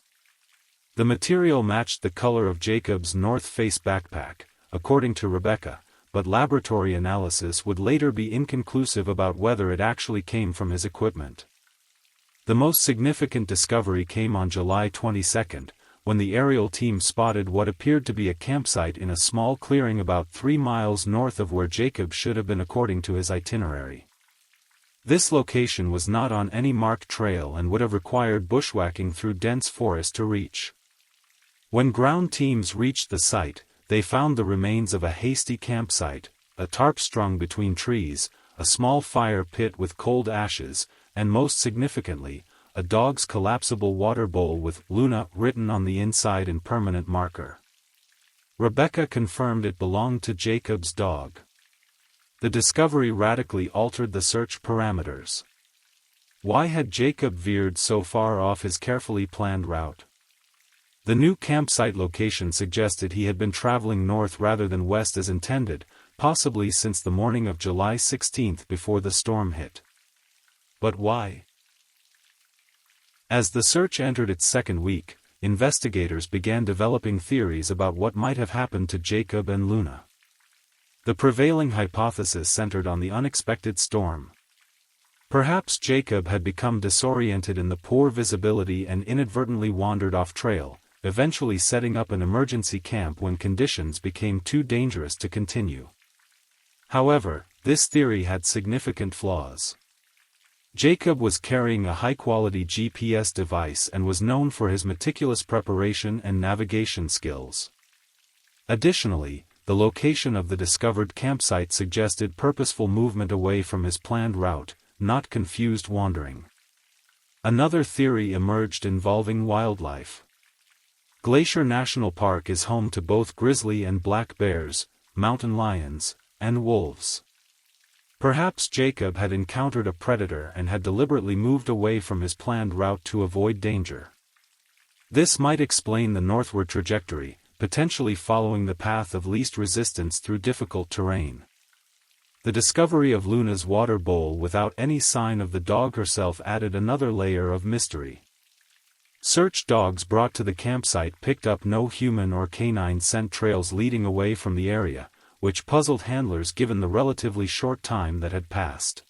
The material matched the color of Jacob's North Face backpack, according to Rebecca, but laboratory analysis would later be inconclusive about whether it actually came from his equipment. The most significant discovery came on July 22, when the aerial team spotted what appeared to be a campsite in a small clearing about 3 miles north of where Jacob should have been according to his itinerary. This location was not on any marked trail and would have required bushwhacking through dense forest to reach. When ground teams reached the site, they found the remains of a hasty campsite, a tarp strung between trees, a small fire pit with cold ashes, and most significantly, a dog's collapsible water bowl with "Luna" written on the inside in permanent marker. Rebecca confirmed it belonged to Jacob's dog. The discovery radically altered the search parameters. Why had Jacob veered so far off his carefully planned route? The new campsite location suggested he had been traveling north rather than west as intended, possibly since the morning of July 16 before the storm hit. But why? As the search entered its second week, investigators began developing theories about what might have happened to Jacob and Luna. The prevailing hypothesis centered on the unexpected storm. Perhaps Jacob had become disoriented in the poor visibility and inadvertently wandered off trail, eventually setting up an emergency camp when conditions became too dangerous to continue. However, this theory had significant flaws. Jacob was carrying a high-quality GPS device and was known for his meticulous preparation and navigation skills. Additionally, the location of the discovered campsite suggested purposeful movement away from his planned route, not confused wandering. Another theory emerged involving wildlife. Glacier National Park is home to both grizzly and black bears, mountain lions, and wolves. Perhaps Jacob had encountered a predator and had deliberately moved away from his planned route to avoid danger. This might explain the northward trajectory, potentially following the path of least resistance through difficult terrain. The discovery of Luna's water bowl without any sign of the dog herself added another layer of mystery. Search dogs brought to the campsite picked up no human or canine scent trails leading away from the area, which puzzled handlers given the relatively short time that had passed.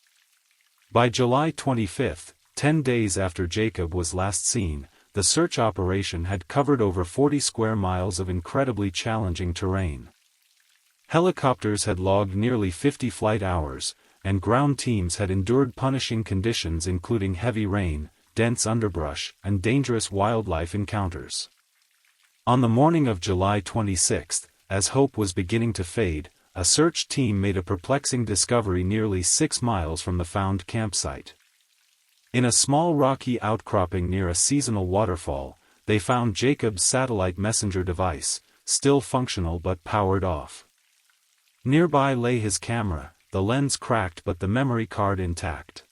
By July 25, 10 days after Jacob was last seen, the search operation had covered over 40 square miles of incredibly challenging terrain. Helicopters had logged nearly 50 flight hours, and ground teams had endured punishing conditions including heavy rain, dense underbrush, and dangerous wildlife encounters. On the morning of July 26, as hope was beginning to fade, a search team made a perplexing discovery nearly 6 miles from the found campsite. In a small rocky outcropping near a seasonal waterfall, they found Jacob's satellite messenger device, still functional but powered off. Nearby lay his camera, the lens cracked but the memory card intact.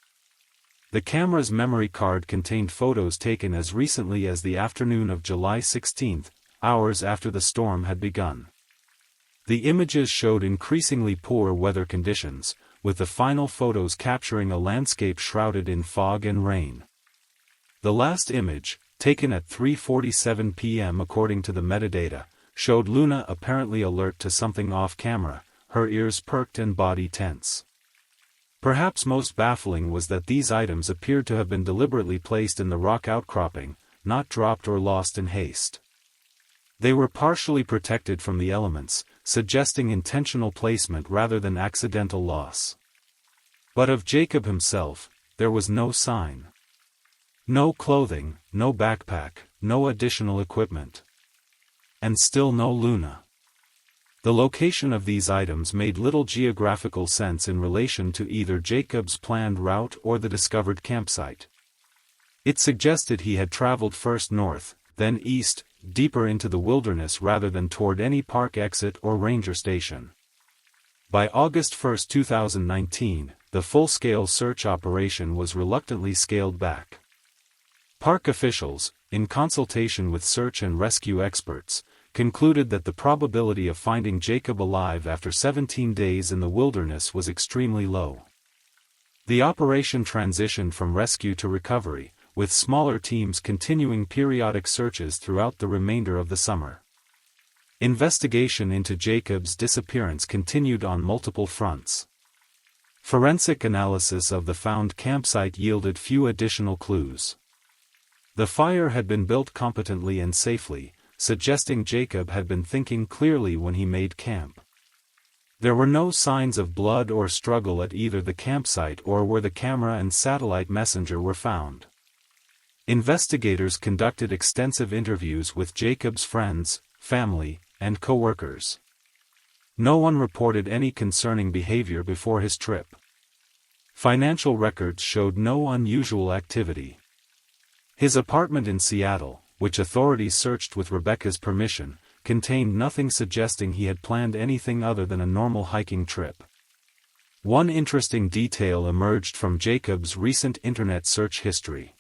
The camera's memory card contained photos taken as recently as the afternoon of July 16, hours after the storm had begun. The images showed increasingly poor weather conditions, with the final photos capturing a landscape shrouded in fog and rain. The last image, taken at 3:47 p.m. according to the metadata, showed Luna apparently alert to something off-camera, her ears perked and body tense. Perhaps most baffling was that these items appeared to have been deliberately placed in the rock outcropping, not dropped or lost in haste. They were partially protected from the elements, suggesting intentional placement rather than accidental loss. But of Jacob himself, there was no sign. No clothing, no backpack, no additional equipment. And still no Luna. The location of these items made little geographical sense in relation to either Jacob's planned route or the discovered campsite. It suggested he had traveled first north, then east, deeper into the wilderness rather than toward any park exit or ranger station. By August 1, 2019, the full-scale search operation was reluctantly scaled back. Park officials, in consultation with search and rescue experts, concluded that the probability of finding Jacob alive after 17 days in the wilderness was extremely low. The operation transitioned from rescue to recovery, with smaller teams continuing periodic searches throughout the remainder of the summer. Investigation into Jacob's disappearance continued on multiple fronts. Forensic analysis of the found campsite yielded few additional clues. The fire had been built competently and safely, suggesting Jacob had been thinking clearly when he made camp. There were no signs of blood or struggle at either the campsite or where the camera and satellite messenger were found. Investigators conducted extensive interviews with Jacob's friends, family, and co-workers. No one reported any concerning behavior before his trip. Financial records showed no unusual activity. His apartment in Seattle, which authorities searched with Rebecca's permission, contained nothing suggesting he had planned anything other than a normal hiking trip. One interesting detail emerged from Jacob's recent internet search history.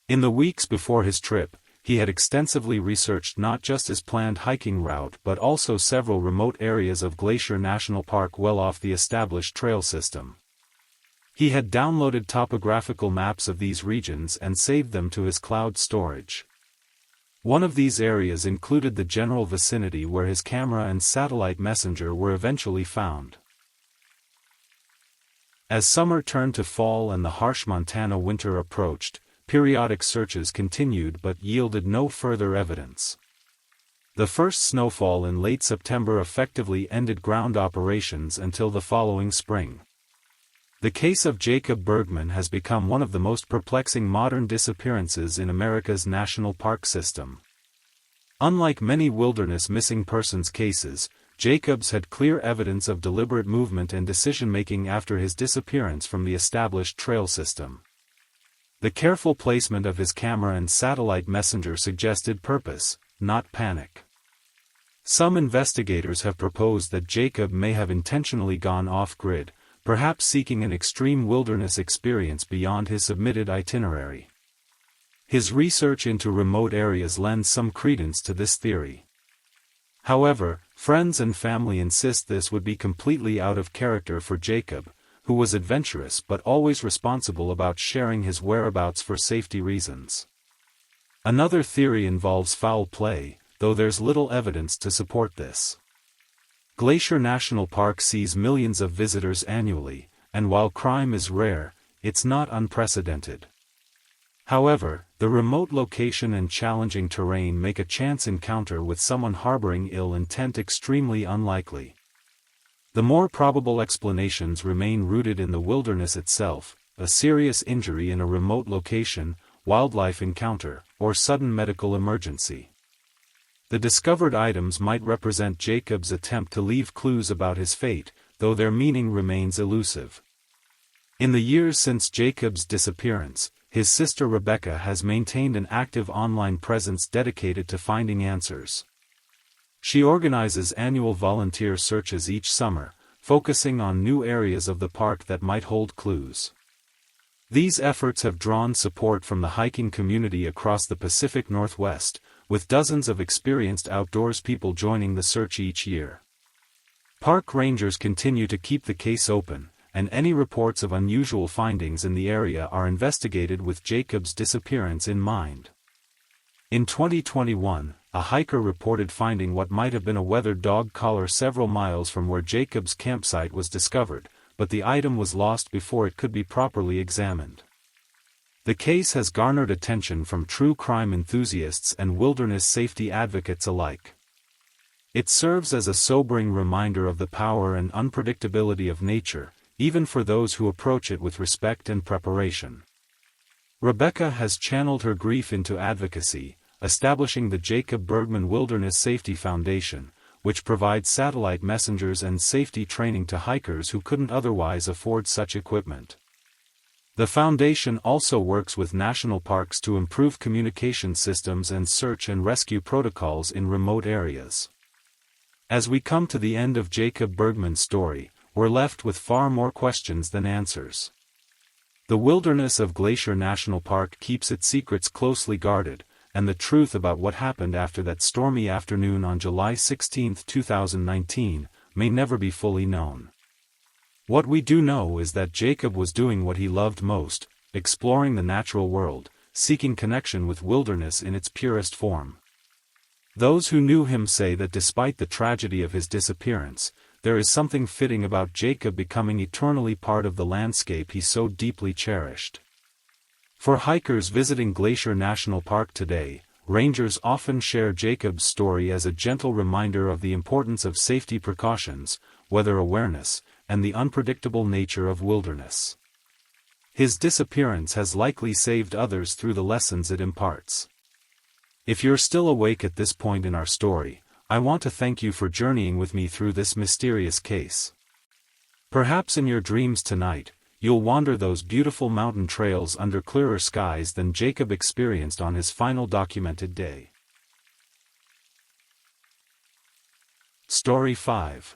In the weeks before his trip, he had extensively researched not just his planned hiking route but also several remote areas of Glacier National Park well off the established trail system. He had downloaded topographical maps of these regions and saved them to his cloud storage. One of these areas included the general vicinity where his camera and satellite messenger were eventually found. As summer turned to fall and the harsh Montana winter approached, periodic searches continued but yielded no further evidence. The first snowfall in late September effectively ended ground operations until the following spring. The case of Jacob Bergman has become one of the most perplexing modern disappearances in America's national park system. Unlike many wilderness missing persons cases, Jacob's had clear evidence of deliberate movement and decision-making after his disappearance from the established trail system. The careful placement of his camera and satellite messenger suggested purpose, not panic. Some investigators have proposed that Jacob may have intentionally gone off-grid, perhaps seeking an extreme wilderness experience beyond his submitted itinerary. His research into remote areas lends some credence to this theory. However, friends and family insist this would be completely out of character for Jacob, who was adventurous but always responsible about sharing his whereabouts for safety reasons. Another theory involves foul play, though there's little evidence to support this. Glacier National Park sees millions of visitors annually, and while crime is rare, it's not unprecedented. However, the remote location and challenging terrain make a chance encounter with someone harboring ill intent extremely unlikely. The more probable explanations remain rooted in the wilderness itself, a serious injury in a remote location, wildlife encounter, or sudden medical emergency. The discovered items might represent Jacob's attempt to leave clues about his fate, though their meaning remains elusive. In the years since Jacob's disappearance, his sister Rebecca has maintained an active online presence dedicated to finding answers. She organizes annual volunteer searches each summer, focusing on new areas of the park that might hold clues. These efforts have drawn support from the hiking community across the Pacific Northwest, with dozens of experienced outdoors people joining the search each year. Park rangers continue to keep the case open, and any reports of unusual findings in the area are investigated with Jacob's disappearance in mind. In 2021, a hiker reported finding what might have been a weathered dog collar several miles from where Jacob's campsite was discovered, but the item was lost before it could be properly examined. The case has garnered attention from true crime enthusiasts and wilderness safety advocates alike. It serves as a sobering reminder of the power and unpredictability of nature, even for those who approach it with respect and preparation. Rebecca has channeled her grief into advocacy, establishing the Jacob Bergman Wilderness Safety Foundation, which provides satellite messengers and safety training to hikers who couldn't otherwise afford such equipment. The foundation also works with national parks to improve communication systems and search and rescue protocols in remote areas. As we come to the end of Jacob Bergman's story, we're left with far more questions than answers. The wilderness of Glacier National Park keeps its secrets closely guarded, and the truth about what happened after that stormy afternoon on July 16, 2019, may never be fully known. What we do know is that Jacob was doing what he loved most, exploring the natural world, seeking connection with wilderness in its purest form. Those who knew him say that despite the tragedy of his disappearance, there is something fitting about Jacob becoming eternally part of the landscape he so deeply cherished. For hikers visiting Glacier National Park today, rangers often share Jacob's story as a gentle reminder of the importance of safety precautions, weather awareness, and the unpredictable nature of wilderness. His disappearance has likely saved others through the lessons it imparts. If you're still awake at this point in our story, I want to thank you for journeying with me through this mysterious case. Perhaps in your dreams tonight, you'll wander those beautiful mountain trails under clearer skies than Jacob experienced on his final documented day. Story 5.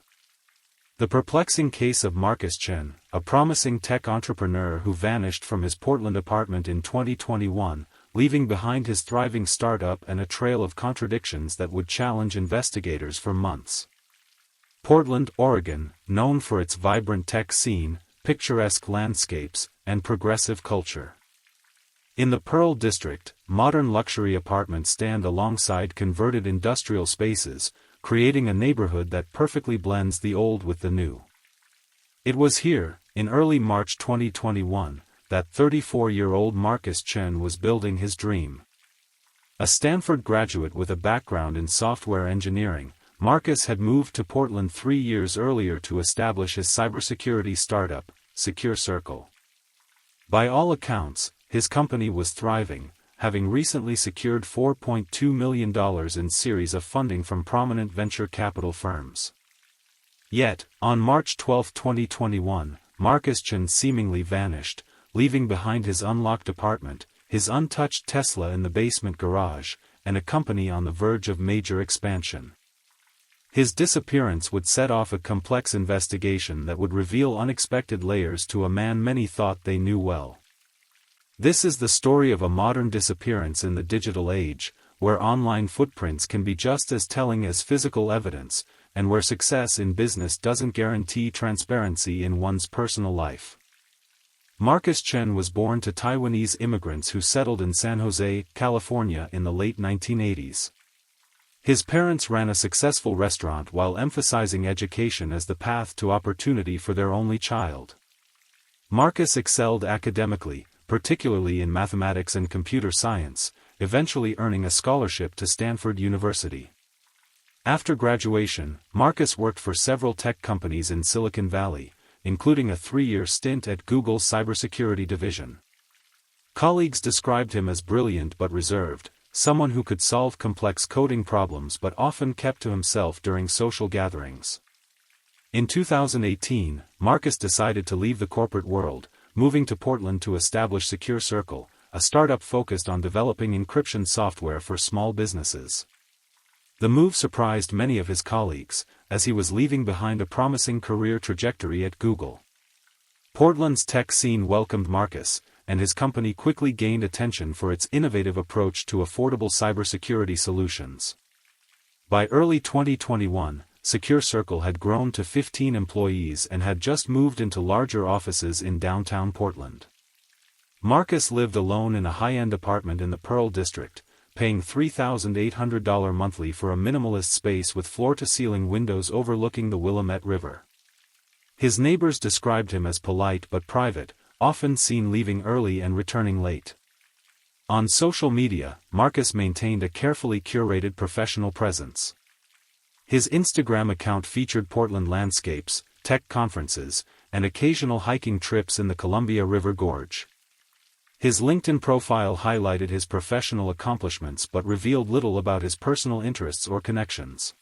The perplexing case of Marcus Chen, a promising tech entrepreneur who vanished from his Portland apartment in 2021, leaving behind his thriving startup and a trail of contradictions that would challenge investigators for months. Portland, Oregon, known for its vibrant tech scene, picturesque landscapes, and progressive culture. In the Pearl District, modern luxury apartments stand alongside converted industrial spaces, creating a neighborhood that perfectly blends the old with the new. It was here, in early March 2021, that 34-year-old Marcus Chen was building his dream. A Stanford graduate with a background in software engineering, Marcus had moved to Portland 3 years earlier to establish his cybersecurity startup, Secure Circle. By all accounts, his company was thriving, having recently secured $4.2 million in series of funding from prominent venture capital firms. Yet, on March 12, 2021, Marcus Chen seemingly vanished, leaving behind his unlocked apartment, his untouched Tesla in the basement garage, and a company on the verge of major expansion. His disappearance would set off a complex investigation that would reveal unexpected layers to a man many thought they knew well. This is the story of a modern disappearance in the digital age, where online footprints can be just as telling as physical evidence, and where success in business doesn't guarantee transparency in one's personal life. Marcus Chen was born to Taiwanese immigrants who settled in San Jose, California in the late 1980s. His parents ran a successful restaurant while emphasizing education as the path to opportunity for their only child. Marcus excelled academically, particularly in mathematics and computer science, eventually earning a scholarship to Stanford University. After graduation, Marcus worked for several tech companies in Silicon Valley, including a 3-year stint at Google's cybersecurity division. Colleagues described him as brilliant but reserved, someone who could solve complex coding problems but often kept to himself during social gatherings. In 2018, Marcus decided to leave the corporate world, moving to Portland to establish Secure Circle, a startup focused on developing encryption software for small businesses. The move surprised many of his colleagues, as he was leaving behind a promising career trajectory at Google. Portland's tech scene welcomed Marcus, and his company quickly gained attention for its innovative approach to affordable cybersecurity solutions. By early 2021, Secure Circle had grown to 15 employees and had just moved into larger offices in downtown Portland. Marcus lived alone in a high-end apartment in the Pearl District, paying $3,800 monthly for a minimalist space with floor-to-ceiling windows overlooking the Willamette River. His neighbors described him as polite but private, often seen leaving early and returning late. On social media, Marcus maintained a carefully curated professional presence. His Instagram account featured Portland landscapes, tech conferences, and occasional hiking trips in the Columbia River Gorge. His LinkedIn profile highlighted his professional accomplishments but revealed little about his personal interests or connections.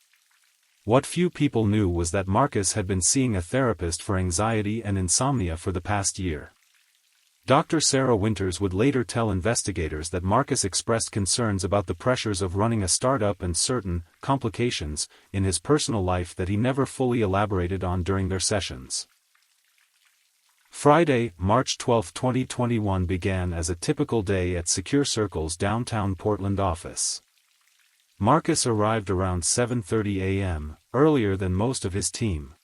What few people knew was that Marcus had been seeing a therapist for anxiety and insomnia for the past year. Dr. Sarah Winters would later tell investigators that Marcus expressed concerns about the pressures of running a startup and certain complications in his personal life that he never fully elaborated on during their sessions. Friday, March 12, 2021 began as a typical day at Secure Circle's downtown Portland office. Marcus arrived around 7:30 a.m., earlier than most of his team.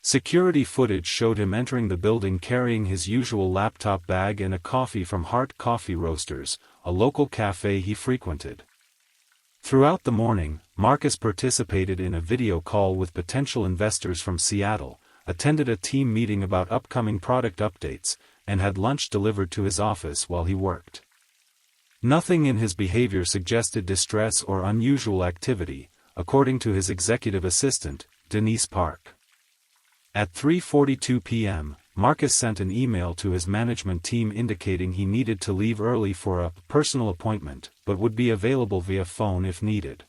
Security footage showed him entering the building carrying his usual laptop bag and a coffee from Heart Coffee Roasters, a local cafe he frequented. Throughout the morning, Marcus participated in a video call with potential investors from Seattle, attended a team meeting about upcoming product updates, and had lunch delivered to his office while he worked. Nothing in his behavior suggested distress or unusual activity, according to his executive assistant, Denise Park. At 3:42 p.m., Marcus sent an email to his management team indicating he needed to leave early for a personal appointment, but would be available via phone if needed.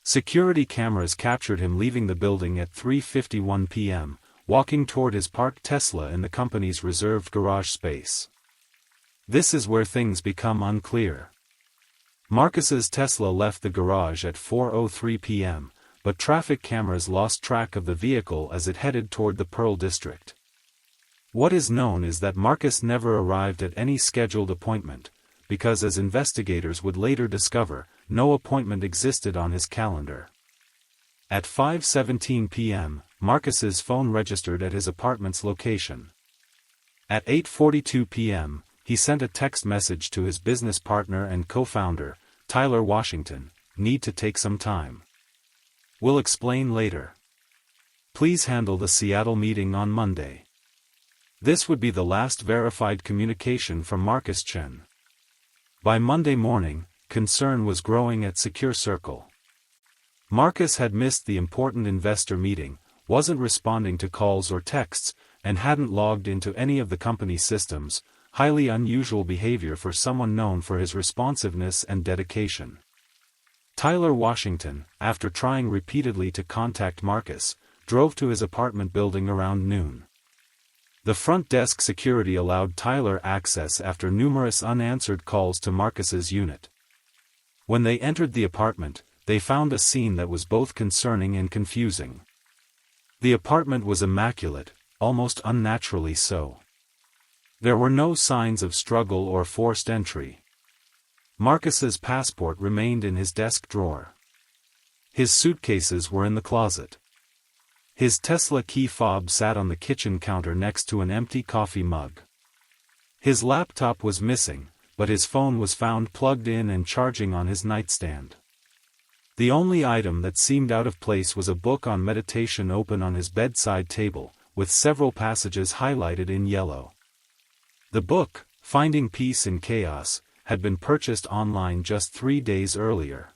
Security cameras captured him leaving the building at 3:51 p.m., walking toward his parked Tesla in the company's reserved garage space. This is where things become unclear. Marcus's Tesla left the garage at 4:03 p.m., but traffic cameras lost track of the vehicle as it headed toward the Pearl District. What is known is that Marcus never arrived at any scheduled appointment, because as investigators would later discover, no appointment existed on his calendar. At 5:17 p.m., Marcus's phone registered at his apartment's location. At 8:42 p.m., he sent a text message to his business partner and co-founder, Tyler Washington, "Need to take some time. We'll explain later. Please handle the Seattle meeting on Monday." This would be the last verified communication from Marcus Chen. By Monday morning, concern was growing at Secure Circle. Marcus had missed the important investor meeting, wasn't responding to calls or texts, and hadn't logged into any of the company's systems, highly unusual behavior for someone known for his responsiveness and dedication. Tyler Washington, after trying repeatedly to contact Marcus, drove to his apartment building around noon. The front desk security allowed Tyler access after numerous unanswered calls to Marcus's unit. When they entered the apartment, they found a scene that was both concerning and confusing. The apartment was immaculate, almost unnaturally so. There were no signs of struggle or forced entry. Marcus's passport remained in his desk drawer. His suitcases were in the closet. His Tesla key fob sat on the kitchen counter next to an empty coffee mug. His laptop was missing, but his phone was found plugged in and charging on his nightstand. The only item that seemed out of place was a book on meditation open on his bedside table, with several passages highlighted in yellow. The book, Finding Peace in Chaos, had been purchased online just 3 days earlier.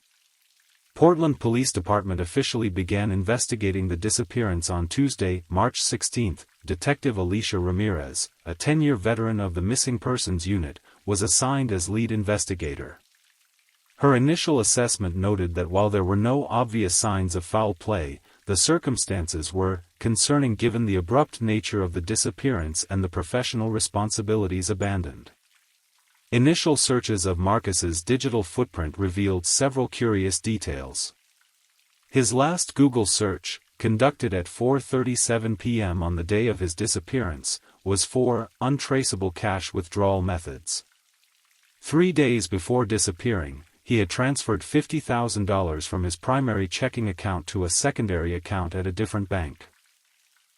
Portland Police Department officially began investigating the disappearance on Tuesday, March 16. Detective Alicia Ramirez, a 10-year veteran of the Missing Persons Unit, was assigned as lead investigator. Her initial assessment noted that while there were no obvious signs of foul play, the circumstances were concerning given the abrupt nature of the disappearance and the professional responsibilities abandoned. Initial searches of Marcus's digital footprint revealed several curious details. His last Google search, conducted at 4:37 p.m. on the day of his disappearance, was for untraceable cash withdrawal methods. 3 days before disappearing, he had transferred $50,000 from his primary checking account to a secondary account at a different bank.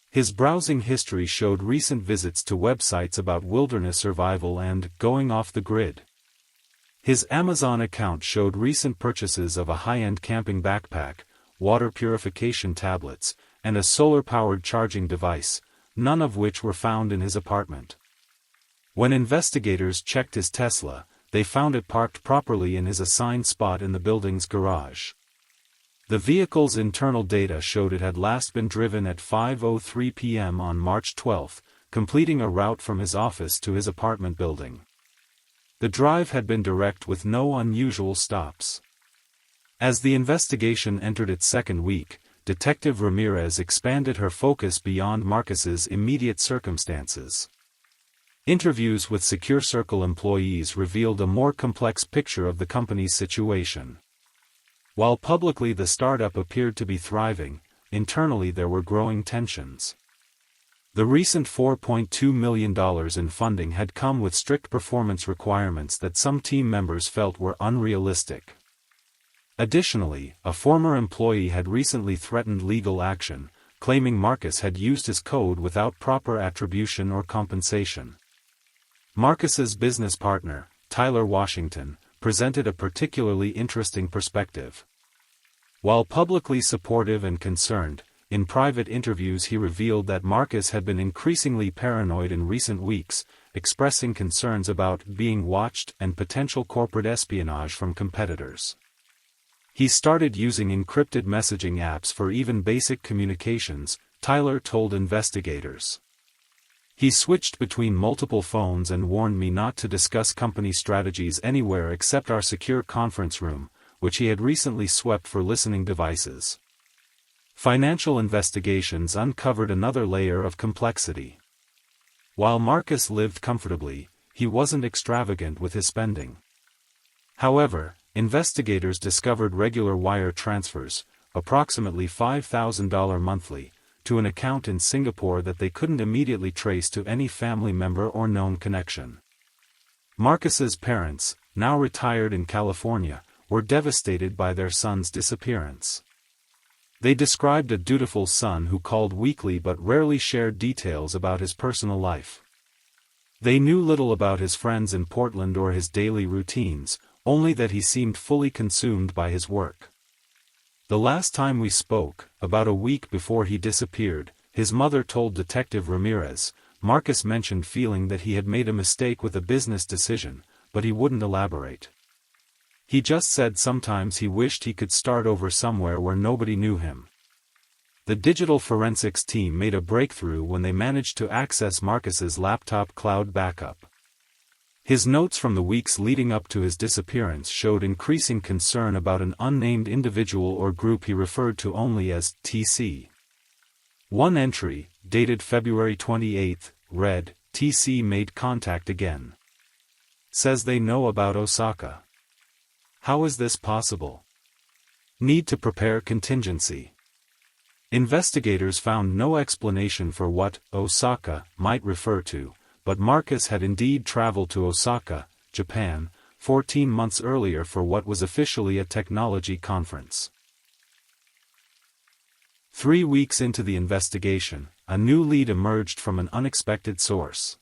His browsing history showed recent visits to websites about wilderness survival and going off the grid. His Amazon account showed recent purchases of a high-end camping backpack, water purification tablets, and a solar-powered charging device, none of which were found in his apartment. When investigators checked his Tesla, they found it parked properly in his assigned spot in the building's garage. The vehicle's internal data showed it had last been driven at 5:03 p.m. on March 12, completing a route from his office to his apartment building. The drive had been direct with no unusual stops. As the investigation entered its second week, Detective Ramirez expanded her focus beyond Marcus's immediate circumstances. Interviews with Secure Circle employees revealed a more complex picture of the company's situation. While publicly the startup appeared to be thriving, internally there were growing tensions. The recent $4.2 million in funding had come with strict performance requirements that some team members felt were unrealistic. Additionally, a former employee had recently threatened legal action, claiming Marcus had used his code without proper attribution or compensation. Marcus's business partner, Tyler Washington, presented a particularly interesting perspective. While publicly supportive and concerned, in private interviews he revealed that Marcus had been increasingly paranoid in recent weeks, expressing concerns about being watched and potential corporate espionage from competitors. He started using encrypted messaging apps for even basic communications, Tyler told investigators. He switched between multiple phones and warned me not to discuss company strategies anywhere except our secure conference room, which he had recently swept for listening devices. Financial investigations uncovered another layer of complexity. While Marcus lived comfortably, he wasn't extravagant with his spending. However, investigators discovered regular wire transfers, approximately $5,000 monthly, to an account in Singapore that they couldn't immediately trace to any family member or known connection. Marcus's parents, now retired in California, were devastated by their son's disappearance. They described a dutiful son who called weekly but rarely shared details about his personal life. They knew little about his friends in Portland or his daily routines, only that he seemed fully consumed by his work. The last time we spoke, about a week before he disappeared, his mother told Detective Ramirez, Marcus mentioned feeling that he had made a mistake with a business decision, but he wouldn't elaborate. He just said sometimes he wished he could start over somewhere where nobody knew him. The digital forensics team made a breakthrough when they managed to access Marcus's laptop cloud backup. His notes from the weeks leading up to his disappearance showed increasing concern about an unnamed individual or group he referred to only as TC. One entry, dated February 28, read, "TC made contact again. Says they know about Osaka. How is this possible? Need to prepare contingency." Investigators found no explanation for what Osaka might refer to, but Marcus had indeed traveled to Osaka, Japan, 14 months earlier for what was officially a technology conference. 3 weeks into the investigation, a new lead emerged from an unexpected source.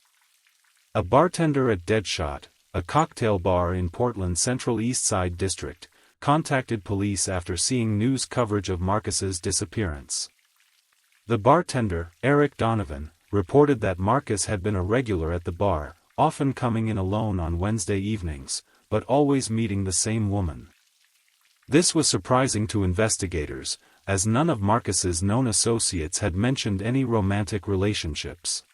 A bartender at Deadshot, a cocktail bar in Portland's Central East Side district, contacted police after seeing news coverage of Marcus's disappearance. The bartender, Eric Donovan, reported that Marcus had been a regular at the bar, often coming in alone on Wednesday evenings, but always meeting the same woman. This was surprising to investigators, as none of Marcus's known associates had mentioned any romantic relationships.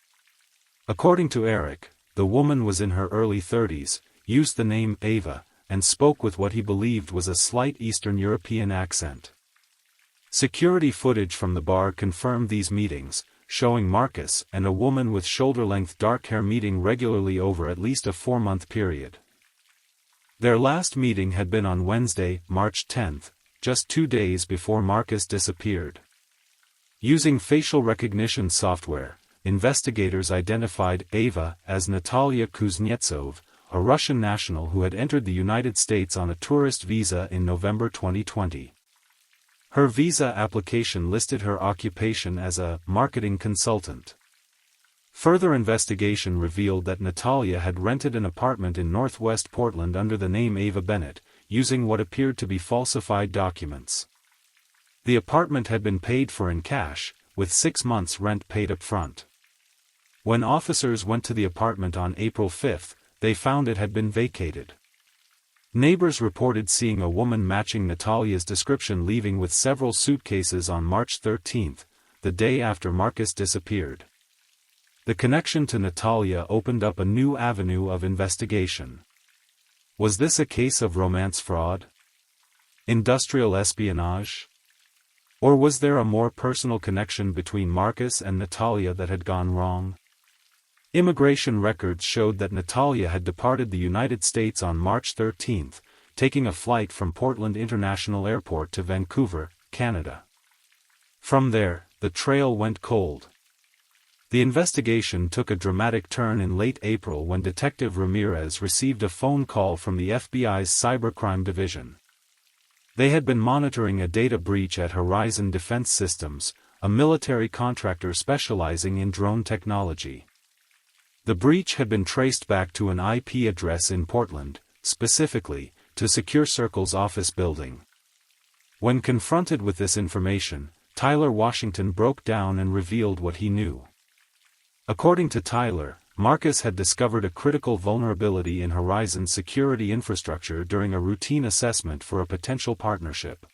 According to Eric, the woman was in her early 30s, used the name Ava, and spoke with what he believed was a slight Eastern European accent. Security footage from the bar confirmed these meetings, showing Marcus and a woman with shoulder-length dark hair meeting regularly over at least a 4-month period. Their last meeting had been on Wednesday, March 10, just 2 days before Marcus disappeared. Using facial recognition software, investigators identified Ava as Natalia Kuznetsov, a Russian national who had entered the United States on a tourist visa in November 2020. Her visa application listed her occupation as a marketing consultant. Further investigation revealed that Natalia had rented an apartment in northwest Portland under the name Ava Bennett, using what appeared to be falsified documents. The apartment had been paid for in cash, with 6 months' rent paid up front. When officers went to the apartment on April 5, they found it had been vacated. Neighbors reported seeing a woman matching Natalia's description leaving with several suitcases on March 13, the day after Marcus disappeared. The connection to Natalia opened up a new avenue of investigation. Was this a case of romance fraud? Industrial espionage? Or was there a more personal connection between Marcus and Natalia that had gone wrong? Immigration records showed that Natalia had departed the United States on March 13, taking a flight from Portland International Airport to Vancouver, Canada. From there, the trail went cold. The investigation took a dramatic turn in late April when Detective Ramirez received a phone call from the FBI's Cybercrime Division. They had been monitoring a data breach at Horizon Defense Systems, a military contractor specializing in drone technology. The breach had been traced back to an IP address in Portland, specifically, to Secure Circle's office building. When confronted with this information, Tyler Washington broke down and revealed what he knew. According to Tyler, Marcus had discovered a critical vulnerability in Horizon's security infrastructure during a routine assessment for a potential partnership.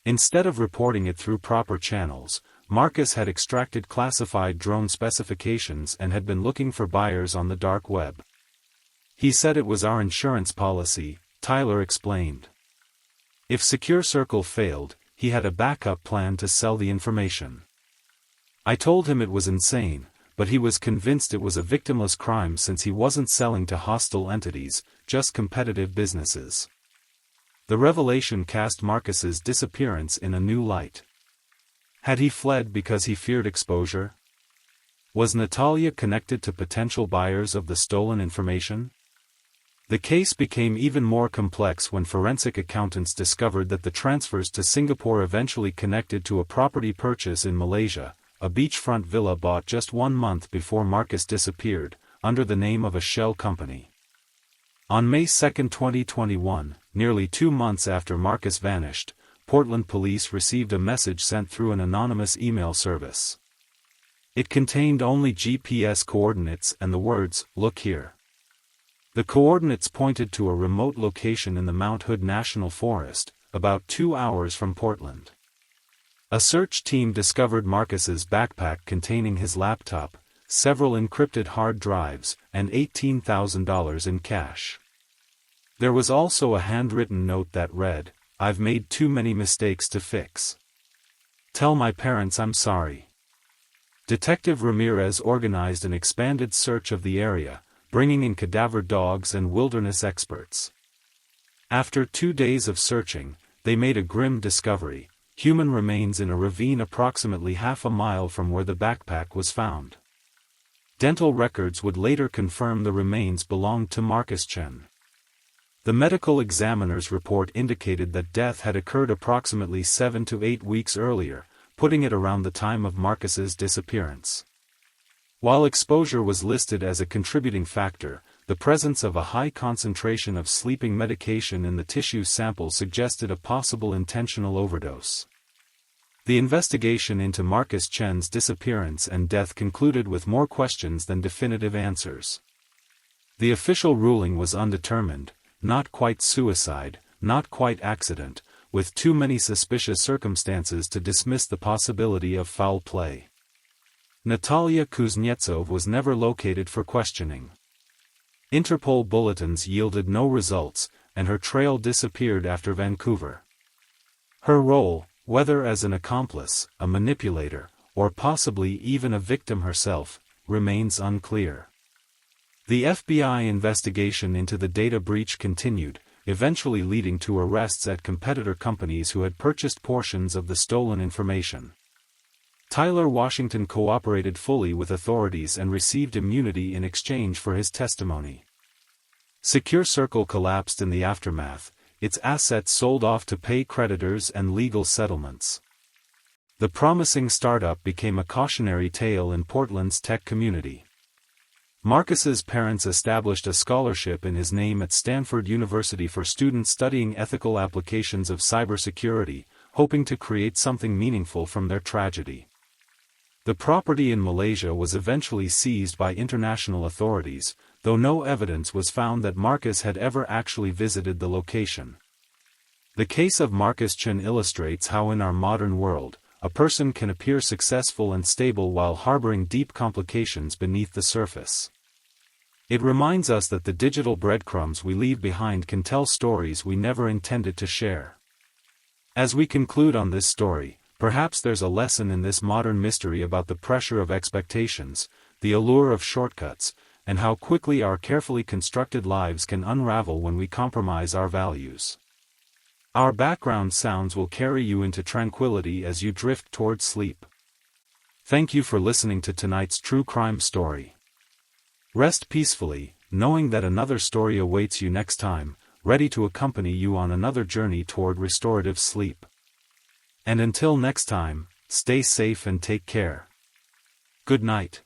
Instead of reporting it through proper channels, Marcus had extracted classified drone specifications and had been looking for buyers on the dark web. He said it was our insurance policy, Tyler explained. If Secure Circle failed, he had a backup plan to sell the information. I told him it was insane, but he was convinced it was a victimless crime since he wasn't selling to hostile entities, just competitive businesses. The revelation cast Marcus's disappearance in a new light. Had he fled because he feared exposure? Was Natalia connected to potential buyers of the stolen information? The case became even more complex when forensic accountants discovered that the transfers to Singapore eventually connected to a property purchase in Malaysia, a beachfront villa bought just 1 month before Marcus disappeared, under the name of a shell company. On May 2, 2021, nearly 2 months after Marcus vanished, Portland police received a message sent through an anonymous email service. It contained only GPS coordinates and the words, "Look here." The coordinates pointed to a remote location in the Mount Hood National Forest, about 2 hours from Portland. A search team discovered Marcus's backpack containing his laptop, several encrypted hard drives, and $18,000 in cash. There was also a handwritten note that read, "I've made too many mistakes to fix. Tell my parents I'm sorry." Detective Ramirez organized an expanded search of the area, bringing in cadaver dogs and wilderness experts. After 2 days of searching, they made a grim discovery: human remains in a ravine approximately half a mile from where the backpack was found. Dental records would later confirm the remains belonged to Marcus Chen. The medical examiner's report indicated that death had occurred approximately 7 to 8 weeks earlier, putting it around the time of Marcus's disappearance. While exposure was listed as a contributing factor, the presence of a high concentration of sleeping medication in the tissue sample suggested a possible intentional overdose. The investigation into Marcus Chen's disappearance and death concluded with more questions than definitive answers. The official ruling was undetermined, not quite suicide, not quite accident, with too many suspicious circumstances to dismiss the possibility of foul play. Natalia Kuznetsov was never located for questioning. Interpol bulletins yielded no results, and her trail disappeared after Vancouver. Her role, whether as an accomplice, a manipulator, or possibly even a victim herself, remains unclear. The FBI investigation into the data breach continued, eventually leading to arrests at competitor companies who had purchased portions of the stolen information. Tyler Washington cooperated fully with authorities and received immunity in exchange for his testimony. Secure Circle collapsed in the aftermath, its assets sold off to pay creditors and legal settlements. The promising startup became a cautionary tale in Portland's tech community. Marcus's parents established a scholarship in his name at Stanford University for students studying ethical applications of cybersecurity, hoping to create something meaningful from their tragedy. The property in Malaysia was eventually seized by international authorities, though no evidence was found that Marcus had ever actually visited the location. The case of Marcus Chen illustrates how in our modern world, a person can appear successful and stable while harboring deep complications beneath the surface. It reminds us that the digital breadcrumbs we leave behind can tell stories we never intended to share. As we conclude on this story, perhaps there's a lesson in this modern mystery about the pressure of expectations, the allure of shortcuts, and how quickly our carefully constructed lives can unravel when we compromise our values. Our background sounds will carry you into tranquility as you drift towards sleep. Thank you for listening to tonight's true crime story. Rest peacefully, knowing that another story awaits you next time, ready to accompany you on another journey toward restorative sleep. And until next time, stay safe and take care. Good night.